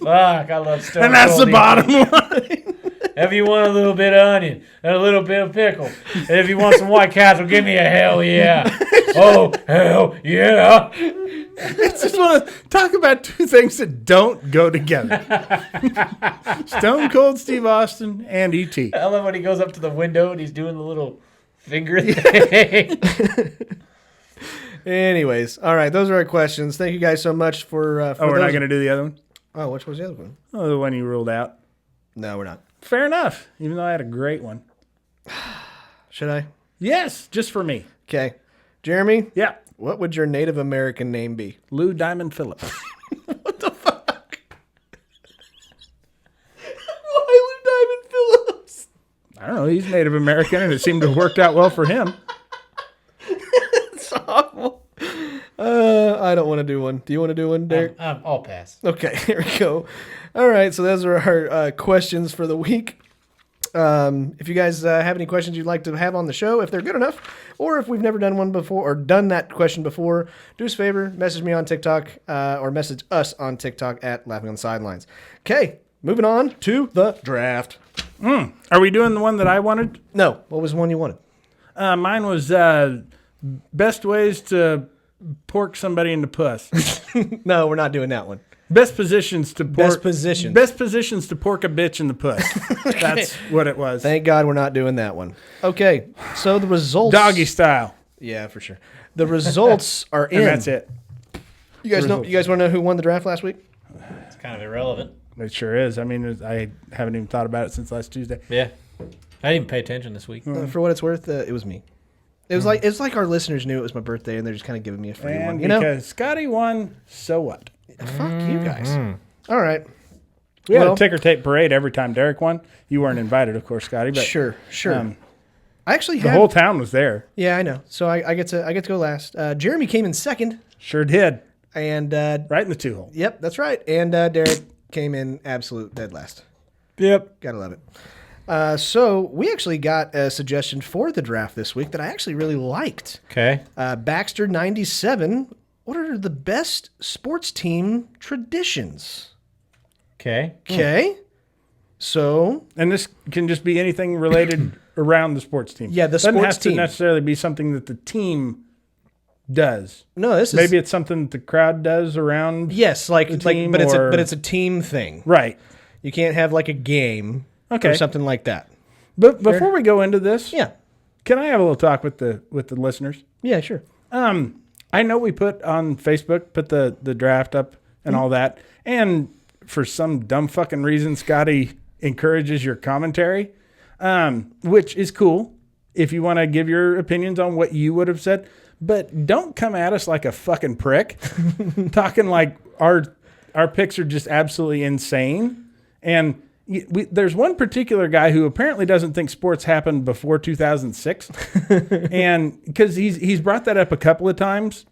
Fuck, I love Stone And that's Cold the E.T. bottom line. If you want a little bit of onion and a little bit of pickle, and if you want some White Castle, give me a hell yeah. Oh, hell yeah. It's just want to talk about two things that don't go together. Stone Cold Steve Austin and E.T. I love when he goes up to the window and he's doing the little finger thing. Anyways, all right, those are our questions. Thank you guys so much for. Oh, we're not going to do the other one? Oh, which was the other one? Oh, the one you ruled out. No, we're not. Fair enough, even though I had a great one. Should I? Yes, just for me. Okay, Jeremy. Yeah. What would your Native American name be? Lou Diamond Phillips. What the fuck? Why Lou Diamond Phillips? I don't know. He's Native American, and it seemed to have worked out well for him. It's awful. I don't want to do one. Do you want to do one, Derek? I'll pass. Okay, here we go. All right, so those are our questions for the week. If you guys have any questions you'd like to have on the show, if they're good enough, or if we've never done one before or done that question before, do us a favor, message me on TikTok or message us on TikTok at Laughing on the Sidelines. Okay, moving on to the draft. Are we doing the one that I wanted? No, what was the one you wanted? Mine was best ways to pork somebody in the puss. No, we're not doing that one. Best positions to pork. Best positions. Best positions to pork a bitch in the puss. That's what it was. Thank God we're not doing that one. Okay, so the results. Doggy style. Yeah, for sure. The results are in. And that's it. You guys know? You guys want to know who won the draft last week? It's kind of irrelevant. It sure is. I mean, I haven't even thought about it since last Tuesday. Yeah. I didn't even pay attention this week. For what it's worth, it was me. It was like our listeners knew it was my birthday, and they're just kind of giving me a free And one. You know, because Scotty won, so what? fuck you guys. All right. We had Well- a ticker tape parade every time Derek won. You weren't invited, of course, Scotty, but Sure. I actually the have. whole town was there. Yeah, I know. So I get to go last. Jeremy came in second, Sure did. and Right in the two hole. yep, that's right. And Derek came in absolute dead last. Yep. Gotta love it. So we actually got a suggestion for the draft this week that I actually really liked. Okay. Baxter 97. What are the best sports team traditions? Okay. Okay. So And this can just be anything related around the sports team. Yeah, the Doesn't sports have to team. necessarily be something that the team does. No, this is Maybe it's something that the crowd does around. yes, like team, but or- it's a team thing. Right. You can't have like a game Okay. or something like that. But before we go into this, Yeah, can I have a little talk with the listeners? yeah, sure. I know we put on Facebook, put the draft up and all that, and for some dumb fucking reason, Scotty encourages your commentary, which is cool if you want to give your opinions on what you would have said. But don't come at us like a fucking prick, talking like our picks are just absolutely insane. And there's one particular guy who apparently doesn't think sports happened before 2006, and because he's brought that up a couple of times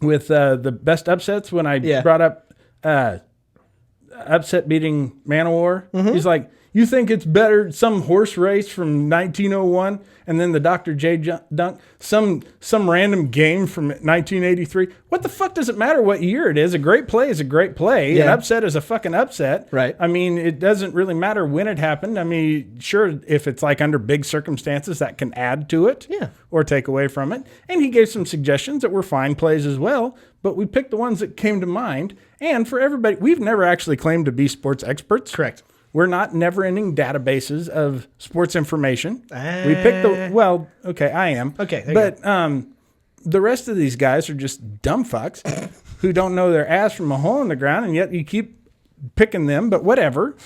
with the best upsets when I brought up upset beating Man of War. He's like, you think it's better some horse race from 1901 and then the Dr. J dunk, some random game from 1983? What the fuck does it matter what year it is? A great play is a great play. Yeah. An upset is a fucking upset. Right. I mean, it doesn't really matter when it happened. I mean, sure, if it's like under big circumstances, that can add to it or take away from it. And he gave some suggestions that were fine plays as well, but we picked the ones that came to mind. And for everybody, we've never actually claimed to be sports experts. Correct. We're not never-ending databases of sports information. We picked I am. Okay, there you but the rest of these guys are just dumb fucks who don't know their ass from a hole in the ground, and yet you keep picking them. But whatever.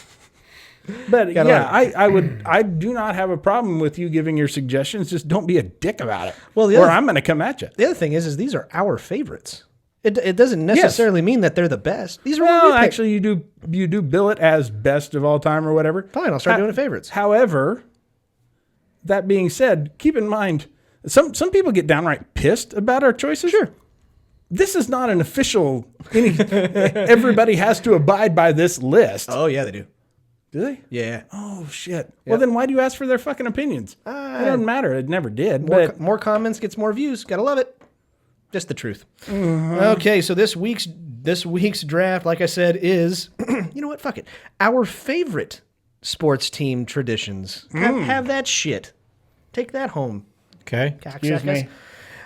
But yeah, I do not have a problem with you giving your suggestions. Just don't be a dick about it. Well, or I'm going to come at you. The other thing is these are our favorites. It doesn't necessarily mean that they're the best. These are what Well, we picked. actually, you do bill it as best of all time or whatever. Fine, I'll start doing it favorites. However, that being said, keep in mind some people get downright pissed about our choices. Sure. This is not an official. Everybody has to abide by this list. Oh yeah, they do. Do they? Yeah. Oh shit. Well, then why do you ask for their fucking opinions? It doesn't matter. It never did. More comments gets more views. Gotta love it. Just the truth. Okay, so this week's draft, like I said, is you know what? Fuck it. Our favorite sports team traditions. Have that shit. Take that home. Okay. Excuse me.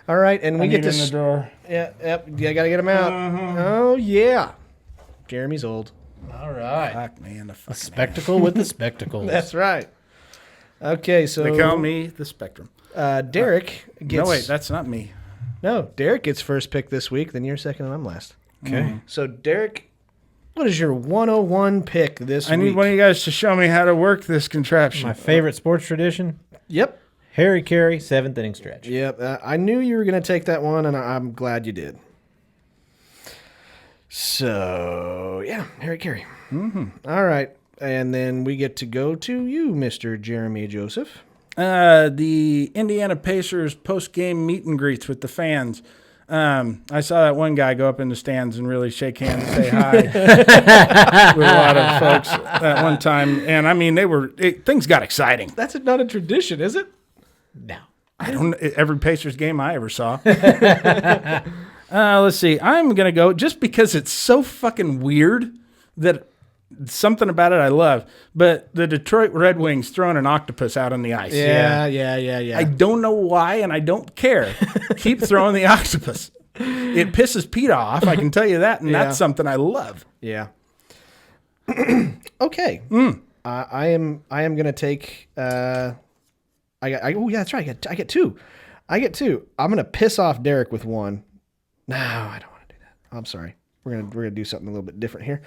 All right, and we get to in the door. Yeah, yep. You gotta get him out. Oh yeah. Jeremy's old. All right. Fuck man, the fucking Spectacle with the spectacles. That's right. Okay, so They call me the Spectrum. Derek gets. No, wait, that's not me. No, Derek gets first pick this week. Then you're second, and I'm last. Okay. So Derek, what is your 101 pick this week? I need one of you guys to show me how to work this contraption. My favorite sports tradition, Yep. Harry Carey, 7th inning stretch. Yep. I knew you were going to take that one, and I'm glad you did. So, yeah, Harry Carey. All right. And then we get to go to you, Mr. Jeremy Joseph. The Indiana Pacers post-game meet and greets with the fans. I saw that one guy go up in the stands and really shake hands and say hi with a lot of folks at one time. And, I mean, things got exciting. That's not a tradition, is it? No. I don't know, every Pacers game I ever saw. Let's see. I'm going to go, just because it's so fucking weird that something about it I love, but the Detroit Red Wings throwing an octopus out on the ice. Yeah. I don't know why, and I don't care. Keep throwing the octopus. It pisses Pete off, I can tell you that, and that's something I love. Yeah. Okay. I am going to take. Oh yeah, that's right. I get two. I'm going to piss off Derek with one. No, I don't want to do that. I'm sorry. We're gonna do something a little bit different here.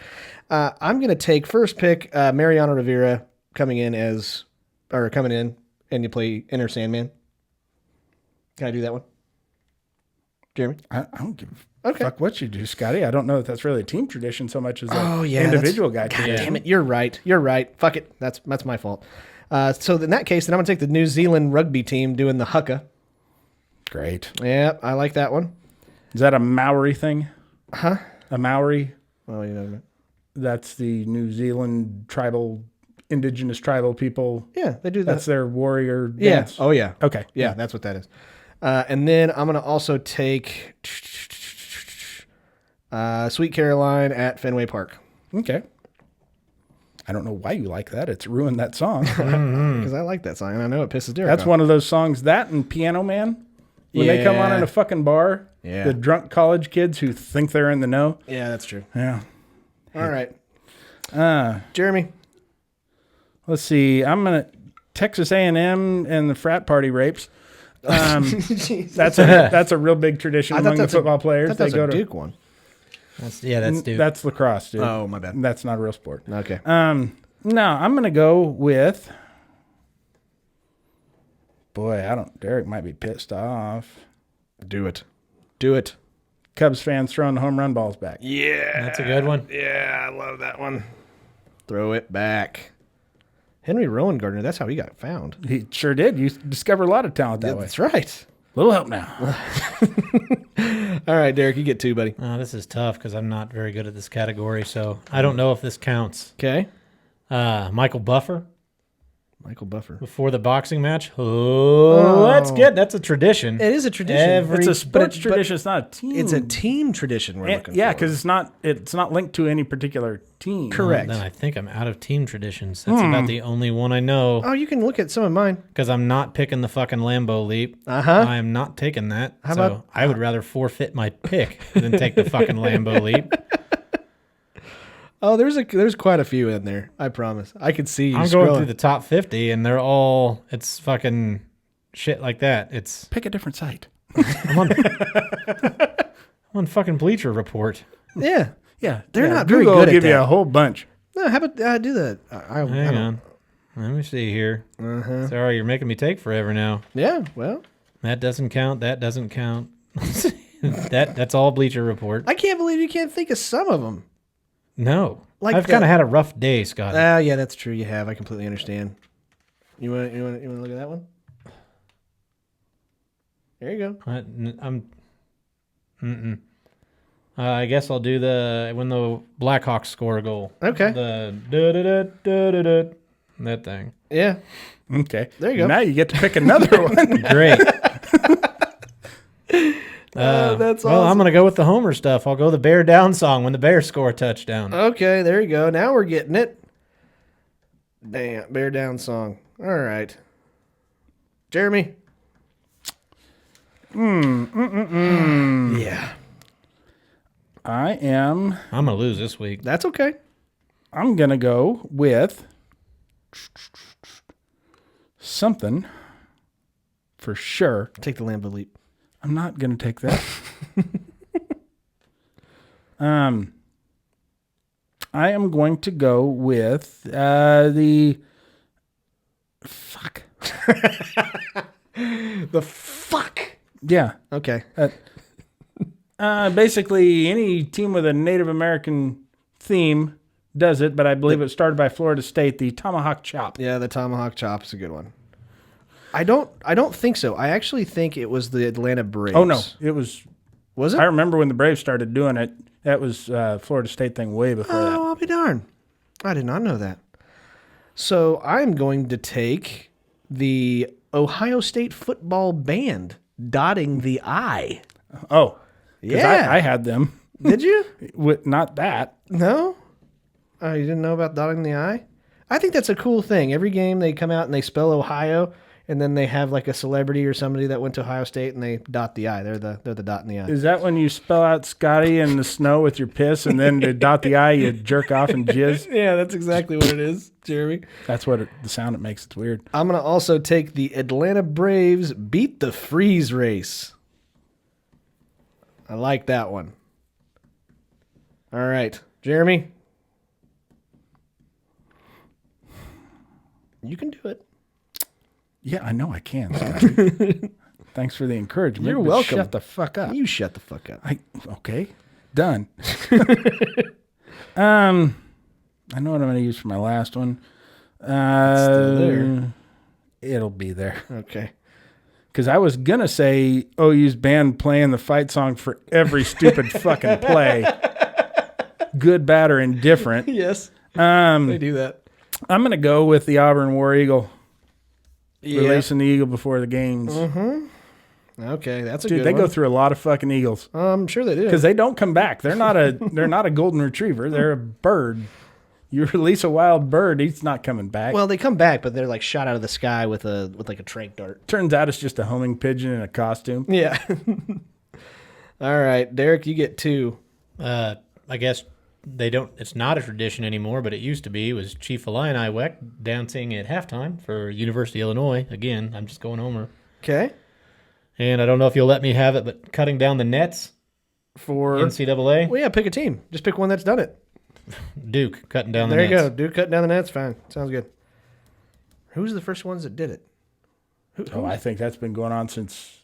I'm gonna take first pick Mariano Rivera coming in, and you play Enter Sandman. Can I do that one, Jeremy? I don't give a fuck what you do, Scotty. I don't know if that's really a team tradition so much as an yeah, individual guy. God damn it, you're right. Fuck it, that's my fault. So in that case, then I'm gonna take the New Zealand rugby team doing the haka. Great. Yeah, I like that one. Is that a Maori thing? Huh? A Maori? Well, you know. That's the New Zealand indigenous tribal people. Yeah, they do that. That's their warrior Yeah. dance. Oh, yeah. Okay. Yeah, that's what that is. And then I'm going to also take Sweet Caroline at Fenway Park. Okay. I don't know why you like that. It's ruined that song. Because I like that song, and I know it pisses Derek That's off. one of those songs, that and Piano Man, when they come on in a fucking bar. Yeah. The drunk college kids who think they're in the know. Yeah, that's true. Yeah. All right. Jeremy. Let's see. I'm gonna Texas A&M and the frat party rapes. That's a real big tradition among the football players. They go to Duke one. That's Duke. That's lacrosse, dude. Oh, my bad. That's not a real sport. Okay. No, I'm gonna go with. Boy, Derek might be pissed off. Do it. Cubs fans throwing the home run balls back. Yeah. That's a good one. Yeah, I love that one. Throw it back. Henry Rowan Gardner, that's how he got found. He sure did. You discover a lot of talent that way. That's right. Little help now. All right, Derek, you get 2, buddy. This is tough because I'm not very good at this category, so I don't know if this counts. Okay. Michael Buffer Buffer. before the boxing match. Oh, that's good. That's a tradition. It is a tradition. It's a sports tradition. It's not a team. It's a team tradition we're looking for. Yeah, because it's not linked to any particular team. Correct. Then I think I'm out of team traditions. That's about the only one I know. Oh, you can look at some of mine. Because I'm not picking the fucking Lambeau leap. Uh-huh. I am not taking that. How so about- I would rather forfeit my pick than take the fucking Lambeau leap. Oh, there's quite a few in there. I promise. I could see you I'm scrolling. going through the top 50, and it's fucking shit like that. It's Pick a different site. I'm on fucking Bleacher Report. Yeah. Yeah, They're not Google very good will at give you that. a whole bunch. No, how about do that? Hang on. Let me see here. Sorry, you're making me take forever now. Yeah, well. That doesn't count. That doesn't count. That's all Bleacher Report. I can't believe you can't think of some of them. No. Like I've kind of had a rough day, Scott. Yeah, that's true. You have. I completely understand. You want to look at that one? There you go. I guess I'll do when the Blackhawks score a goal. Okay. The da-da-da-da-da-da, that thing. Yeah. Okay. There you go. Now you get to pick another one. Great. That's well, I'm awesome. going to go with the Homer stuff. I'll go the Bear Down song when the Bears score a touchdown. Okay, there you go. Now we're getting it. Damn, Bear Down song. All right. Jeremy? Yeah. I'm going to lose this week. That's okay. going to go with something for sure. Take the Lambeau leap. I'm not going to take that. I am going to go with the fuck. The fuck? Yeah. Okay. Basically, any team with a Native American theme does it, but I believe it started by Florida State, the tomahawk chop. Yeah, the tomahawk chop is a good one. I don't think so. I actually think it was the Atlanta Braves. Oh, no. It was. Was it? I remember when the Braves started doing it. That was Florida State thing way before that. Oh, I'll be darned. I did not know that. So I'm going to take the Ohio State football band, Dotting the I. Oh. 'Cause Yeah. I had them. Did you? Not that. No? Oh, you didn't know about Dotting the I? I think that's a cool thing. Every game they come out and they spell Ohio, and then they have like a celebrity or somebody that went to Ohio State and they dot the I. They're the dot in the I. Is that when you spell out Scotty in the snow with your piss, and then to dot the I, you jerk off and jizz? Yeah, that's exactly what it is, Jeremy. That's what the sound it makes. It's weird. I'm going to also take the Atlanta Braves beat the freeze race. I like that one. All right. Jeremy? You can do it. Yeah, I know I can, Scotty. Thanks for the encouragement. You're but welcome. Shut the fuck up. You shut the fuck up. Okay, done. I know what I'm going to use for my last one. still there. It'll be there. Okay. Because I was going to say OU's band playing the fight song for every stupid fucking play. Good, bad, or indifferent. Yes. They do that. I'm going to go with the Auburn War Eagle. Yeah. Releasing the eagle before the games. Okay, that's a Dude, good they one. go through a lot of fucking eagles. I'm sure they do. Because they don't come back. They're not a golden retriever. They're a bird. You release a wild bird, he's not coming back. Well, they come back, but they're like shot out of the sky with like a tranq dart. Turns out it's just a homing pigeon in a costume. Yeah. All right, Derek, you get 2. I guess it's not a tradition anymore, but it used to be. It was Chief Illini Weck dancing at halftime for University of Illinois. Again, I'm just going Homer. Okay. And I don't know if you'll let me have it, but cutting down the nets For NCAA. Well, yeah, pick a team. Just pick one that's done it. Duke cutting down the There nets. you go. Duke cutting down the nets. Fine. Sounds good. Who's the first ones that did it? I think that's been going on since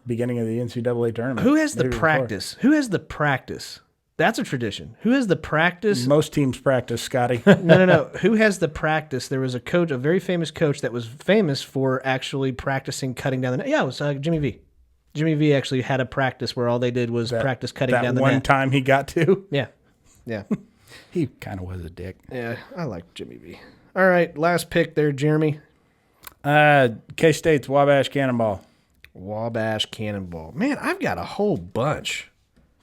beginning of the NCAA tournament. Who has the Maybe practice? Who has the practice? That's a tradition. Who has the practice? before. Most teams practice, Scotty. No. Who has the practice? There was a coach, a very famous coach that was famous for actually practicing cutting down the net. Yeah, it was Jimmy V. Jimmy V actually had a practice where all they did was practice cutting down the That one net. time he got to. Yeah. Yeah. He kind of was a dick. Yeah, I like Jimmy V. All right, last pick there, Jeremy. K-State's Wabash Cannonball. Wabash Cannonball. Man, I've got a whole bunch.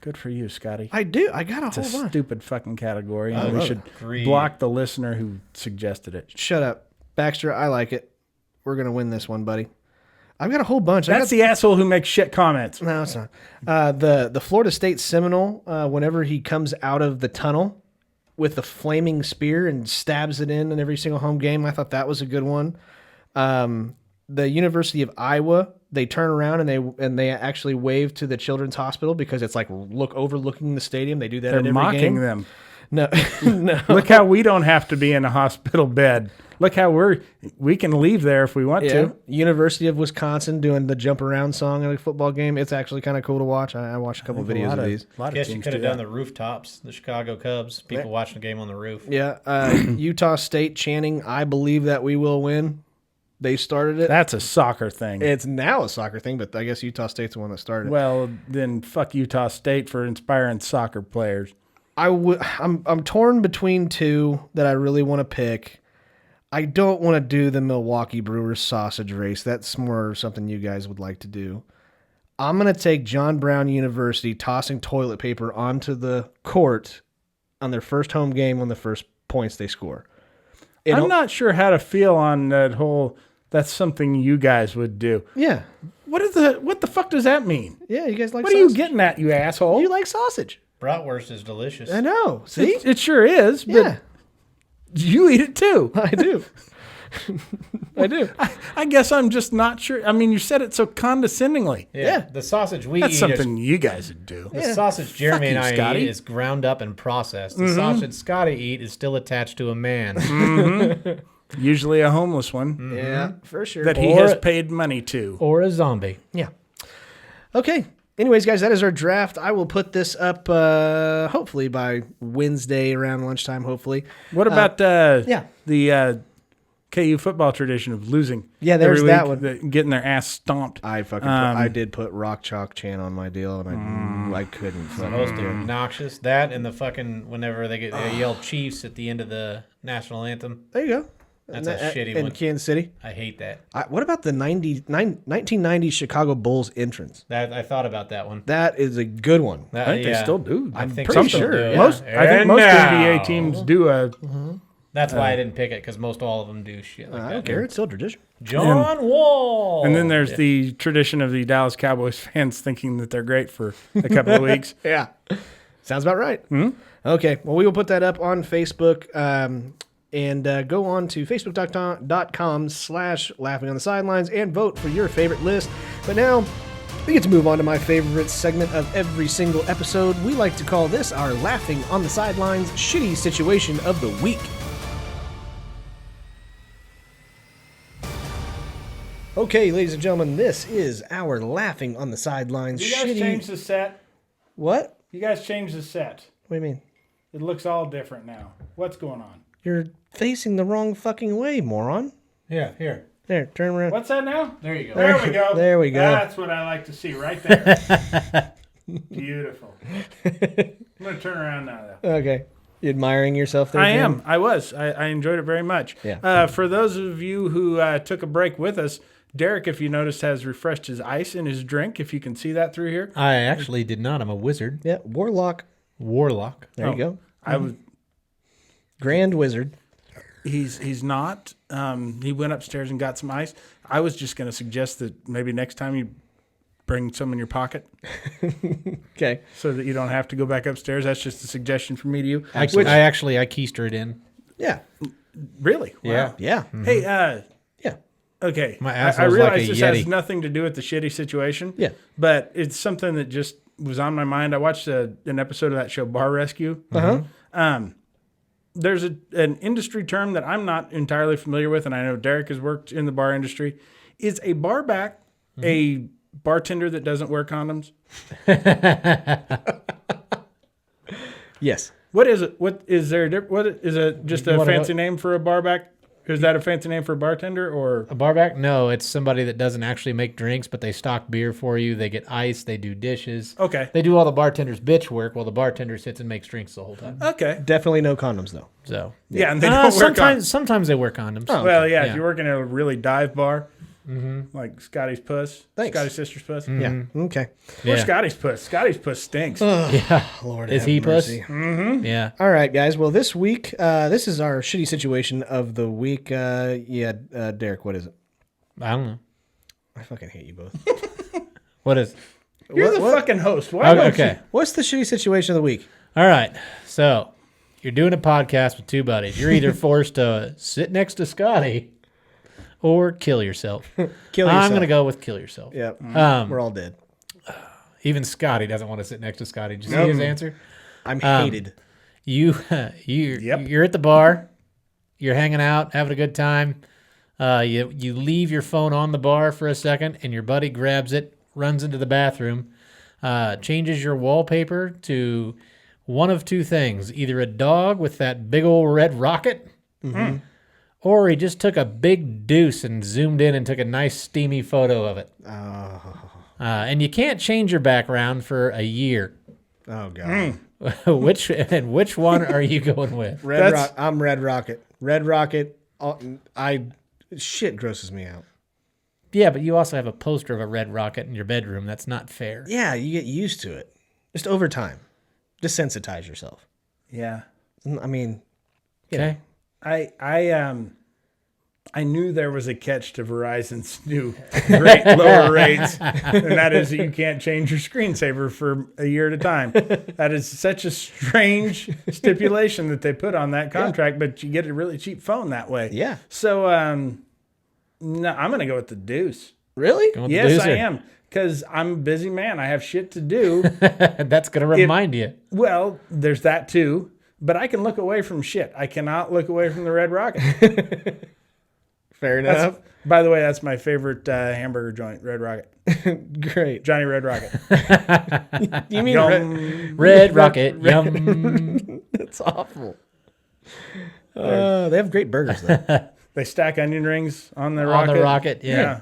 Good for you, Scotty. I do. I got a It's a whole bunch. stupid fucking category, and we love should Agreed. block the listener who suggested it. Shut up. Baxter, I like it. We're going to win this one, buddy. I've got a whole bunch. That's the asshole who makes shit comments. No, it's not. The Florida State Seminole, whenever he comes out of the tunnel with the flaming spear and stabs it in every single home game, I thought that was a good one. The University of Iowa, they turn around and they actually wave to the Children's Hospital because it's like overlooking the stadium. They do that They're at every mocking game. them. No, no. Look how we don't have to be in a hospital bed. Look how we can leave there if we want Yeah. to. University of Wisconsin doing the jump around song at a football game. It's actually kind of cool to watch. I watched a couple videos of these. A lot of Guess you teams could have do done that. the rooftops, the Chicago Cubs, people watching the game on the roof. Yeah, Utah State chanting, "I believe that we will win." They started it. That's a soccer thing. It's now a soccer thing, but I guess Utah State's the one that started it. Well, then fuck Utah State for inspiring soccer players. I'm torn between two that I really want to pick. I don't want to do the Milwaukee Brewers sausage race. That's more something you guys would like to do. I'm going to take John Brown University tossing toilet paper onto the court on their first home game on the first points they score. I'm not sure how to feel on that whole. That's something you guys would do. Yeah. What the fuck does that mean? Yeah, you guys like What are sausage? you getting at, you asshole? You like sausage. Bratwurst is delicious. I know. See? It sure is, but Yeah, you eat it too. I do. I do. I guess I'm just not sure. I mean, you said it so condescendingly. Yeah. The sausage we That's eat something you guys would do. The sausage Jeremy and you, I Scotty. eat is ground up and processed. The sausage Scotty eat is still attached to a man. Usually a homeless one Yeah, for sure. that he has paid money to. Or a zombie. Yeah. Okay. Anyways, guys, that is our draft. I will put this up hopefully by Wednesday around lunchtime, hopefully. What about yeah. the KU football tradition of losing? Yeah, there's every that week, one. Getting their ass stomped. I I did put Rock Chalk Chan on my deal, and I couldn't. The most obnoxious. That and the fucking whenever they yell Chiefs at the end of the national anthem. There you go. That's And a shitty in one. Kansas City. I hate that. What about the 1990 Chicago Bulls entrance? I thought about that one. That is a good one. I think they still do. I think pretty they still sure. do, yeah. Most, I think And most now- NBA teams do a. That's why I didn't pick it, because most all of them do shit like I that. don't care. It's still tradition. John Wall. And then there's the tradition of the Dallas Cowboys fans thinking that they're great for a couple of weeks. Yeah. Sounds about right. Okay. Well, we will put that up on Facebook and go on to facebook.com/laughing on the sidelines and vote for your favorite list. But now we get to move on to my favorite segment of every single episode. We like to call this our Laughing on the Sidelines Shitty Situation of the Week. Okay, ladies and gentlemen, this is our Laughing on the Sidelines shitty... the set? What? You guys changed the set. What do you mean? It looks all different now. What's going on? You're facing the wrong fucking way, moron. Yeah, here. There, turn around. What's that now? There you go. There we go. There we go. That's what I like to see right there. Beautiful. I'm going to turn around now, though. Okay. You admiring yourself there? I Jim? am. I was. I enjoyed it very much. Yeah. For those of you who took a break with us, Derek, if you noticed, has refreshed his ice in his drink, if you can see that through here. I actually did not. I'm a wizard. Yeah, Warlock. Warlock. There you go. I was. Grand Wizard. He's not. He went upstairs and got some ice. I was just going to suggest that maybe next time you bring some in your pocket. Okay. So that you don't have to go back upstairs. That's just a suggestion from me to you. I keistered in. Yeah. Really? Yeah. Wow. Yeah. Hey, Yeah. okay. My I asshole's realize like a this has Yeti. nothing to do with the shitty situation. Yeah. But it's something that just was on my mind. I watched an episode of that show, Bar Rescue. There's an industry term that I'm not entirely familiar with, and I know Derek has worked in the bar industry. Is a bar back a bartender that doesn't wear condoms? Yes. What is it? What is there? What is it? Just a fancy name for a bar back? Is that a fancy name for a bartender or A barback? No, it's somebody that doesn't actually make drinks, but they stock beer for you. They get ice. They do dishes. Okay. They do all the bartender's bitch work while the bartender sits and makes drinks the whole time. Okay. Definitely no condoms, though. So Yeah, and they don't wear condoms. sometimes they wear condoms. Oh. Well, yeah, Yeah. if you're working at a really dive bar, like Scotty's Puss, Thanks. Scotty's sister's puss. Yeah. Okay. Or Yeah. Scotty's puss. Scotty's puss stinks. Yeah. Lord Is have he puss? mercy. Yeah. All right, guys. Well, this week, this is our shitty situation of the week. Derek, what is it? I don't know. I fucking hate you both. What is? You're the what- fucking host. Why don't Okay. What's the shitty situation of the week? All right. So you're doing a podcast with two buddies. You're either forced to sit next to Scotty or kill yourself. Kill I'm yourself. going to go with kill yourself. Yep. Um, We're all dead. Even Scotty doesn't want to sit next to Scotty. Did you see his answer? I'm hated. You're at the bar. You're hanging out, having a good time. You leave your phone on the bar for a second, and your buddy grabs it, runs into the bathroom, changes your wallpaper to one of two things: either a dog with that big old red rocket, or he just took a big deuce and zoomed in and took a nice steamy photo of it. And you can't change your background for a year. Oh god. Which one are you going with? I'm Red Rocket. Red Rocket. Shit grosses me out. Yeah, but you also have a poster of a red rocket in your bedroom. That's not fair. Yeah, you get used to it. Just over time. Desensitize yourself. Yeah. I mean, Okay. I knew there was a catch to Verizon's new great lower rates, and that is that you can't change your screensaver for a year at a time. That is such a strange stipulation that they put on that contract, but you get a really cheap phone that way. Yeah. So, no, I'm going to go with the deuce. really? Going with the Yes, I deucer. am, because I'm a busy man. I have shit to do. That's going to remind you. Well, there's that too, but I can look away from shit. I cannot look away from the Red Rocket. Fair enough. By the way, that's my favorite hamburger joint, Red Rocket. Great. Johnny Red Rocket. You mean Yum. Red rocket. Yum. That's awful. They have great burgers though. They stack onion rings on the On rocket. the rocket. Yeah. Yeah.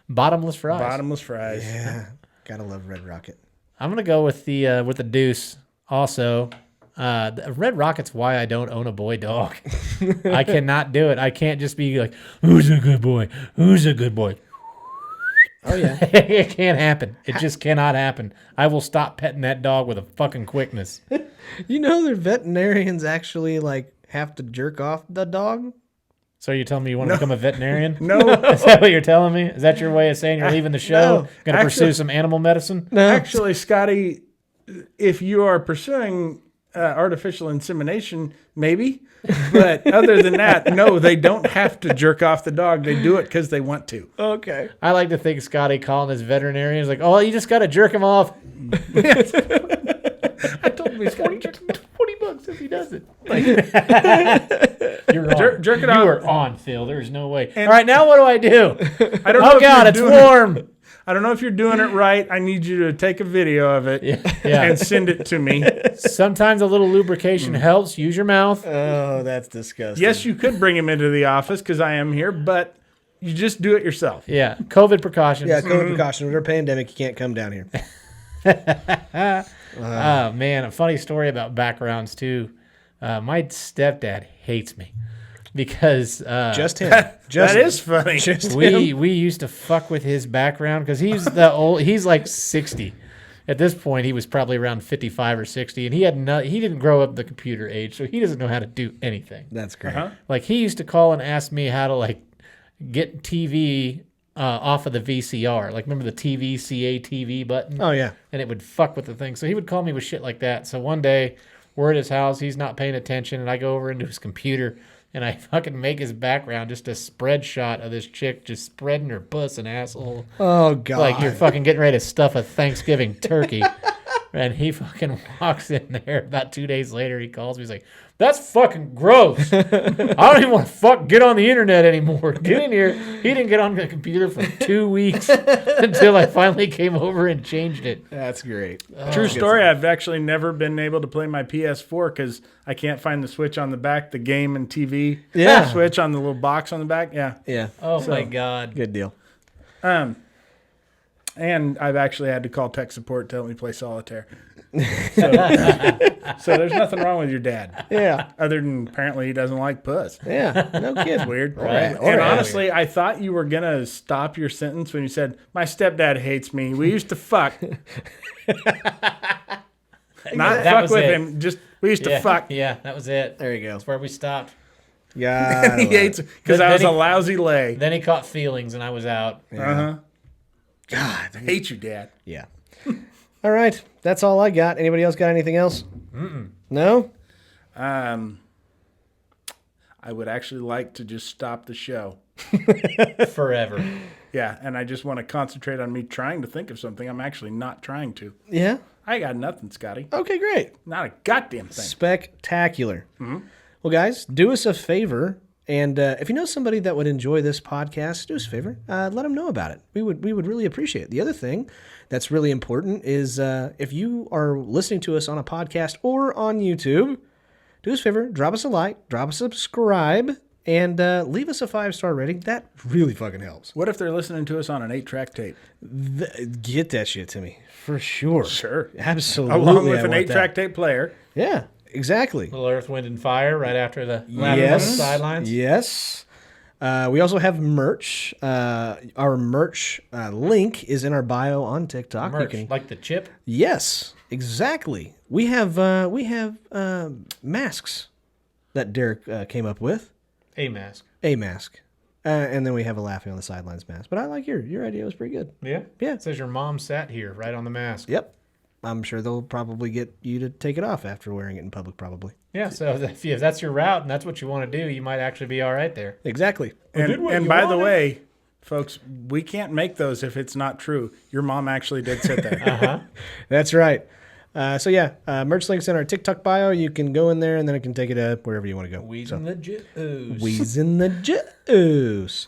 Bottomless fries. Bottomless fries. Yeah. Gotta love Red Rocket. I'm going to go with the deuce also. The Red Rocket's why I don't own a boy dog. I cannot do it. I can't just be like, who's a good boy? Who's a good boy? Oh yeah. It can't happen. It just cannot happen. I will stop petting that dog with a fucking quickness. You know their veterinarians actually like have to jerk off the dog? So you're telling me you want to become a veterinarian? No. Is that what you're telling me? Is that your way of saying you're leaving the show? No. Going to pursue Actually- some animal medicine? Actually, Scotty, if you are pursuing artificial insemination, maybe. But other than that, no, they don't have to jerk off the dog. They do it because they want to. Okay. I like to think Scotty calling his veterinarian is like, oh, you just got to jerk him off. I told him he's got to jerk him off. $20 if he does it. You're on. Jerk it You off. are on, Phil. There's no way. All right, now what do I do? I don't know Oh, if you're God, it's doing warm. I don't know if you're doing it right. I need you to take a video of it Yeah. and send it to me. Sometimes a little lubrication helps. Use your mouth. Oh, that's disgusting. Yes, you could bring him into the office because I am here, but you just do it yourself. Yeah. COVID precautions. Yeah, COVID precaution. Under a pandemic, you can't come down here. Oh, man. A funny story about backgrounds, too. My stepdad hates me because Just him. That is funny. Just him. we used to fuck with his background because he's like 60. at this point he was probably around 55 or 60, and he didn't grow up the computer age, so he doesn't know how to do anything. That's great. Like he used to call and ask me how to like get TV off of the VCR. Like remember the TV button? Oh yeah. And it would fuck with the thing. So he would call me with shit like that. So one day we're at his house, he's not paying attention, and I go over into his computer and I fucking make his background just a spread shot of this chick just spreading her puss and asshole. Oh god. Like you're fucking getting ready to stuff a Thanksgiving turkey. And he fucking walks in there. About 2 days later, he calls me. He's like, "That's fucking gross. I don't even want to get on the internet anymore. Get in here." He didn't get on the computer for 2 weeks until I finally came over and changed it. That's great. True story. I've actually never been able to play my PS4 because I can't find the switch on the back, the game and TV switch on the little box on the back. Yeah. Yeah. Oh my god. Good deal. And I've actually had to call tech support to help me play solitaire. So there's nothing wrong with your dad. Yeah. Other than apparently he doesn't like puss. Yeah. No kidding. Weird. Right. And honestly, I thought you were going to stop your sentence when you said, "My stepdad hates me. We used to fuck." Not That fuck was with it. him. Just, we used to fuck. Yeah, that was it. There you go. That's where we stopped. Yeah. He hates it because Then I was he- a lousy lay. Then he caught feelings and I was out. Uh-huh. God, I hate you, Dad. Yeah. All right. That's all I got. Anybody else got anything else? No? I would actually like to just stop the show. Forever. Yeah, and I just want to concentrate on me trying to think of something. I'm actually not trying to. Yeah? I got nothing, Scotty. Okay, great. Not a goddamn thing. Spectacular. Well, guys, do us a favor. And if you know somebody that would enjoy this podcast, do us a favor. Let them know about it. We would really appreciate it. The other thing that's really important is if you are listening to us on a podcast or on YouTube, do us a favor, drop us a like, drop us a subscribe, and leave us a 5-star rating. That really fucking helps. What if they're listening to us on an 8-track tape? Get that shit to me. For sure. Sure. Absolutely. Along with I an want 8-track that. tape player. Yeah, exactly. Little Earth, Wind, and Fire right after the laughing on the sidelines. Yes. We also have merch. Our merch link is in our bio on TikTok. Merch, You can, like the chip. yes, exactly. We have masks that Derek came up with. A mask. A mask. And then we have a laughing on the sidelines mask. But I like your idea. It was pretty good. Yeah? Yeah. It says your mom sat here right on the mask. Yep. I'm sure they'll probably get you to take it off after wearing it in public, probably. Yeah, so if that's your route and that's what you want to do, you might actually be all right there. Exactly. And by the way, folks, we can't make those if it's not true. Your mom actually did sit there. That's right. Merch link's in our TikTok bio. You can go in there, and then it can take it up wherever you want to go. Wheezing the juice. Wheezing the juice.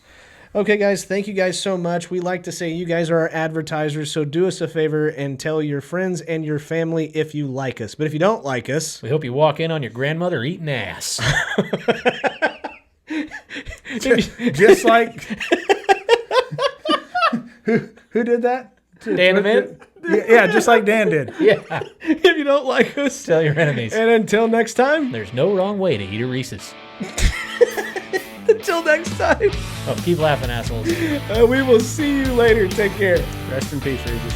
Okay, guys, thank you guys so much. We like to say you guys are our advertisers, so do us a favor and tell your friends and your family if you like us. But if you don't like us... We hope you walk in on your grandmother eating ass. Just like... Who did that? Dan Mint? Yeah, just like Dan did. Yeah. If you don't like us... Tell your enemies. And until next time... There's no wrong way to eat a Reese's. Until next time... Oh, keep laughing, assholes. we will see you later. Take care. Rest in peace, Regis.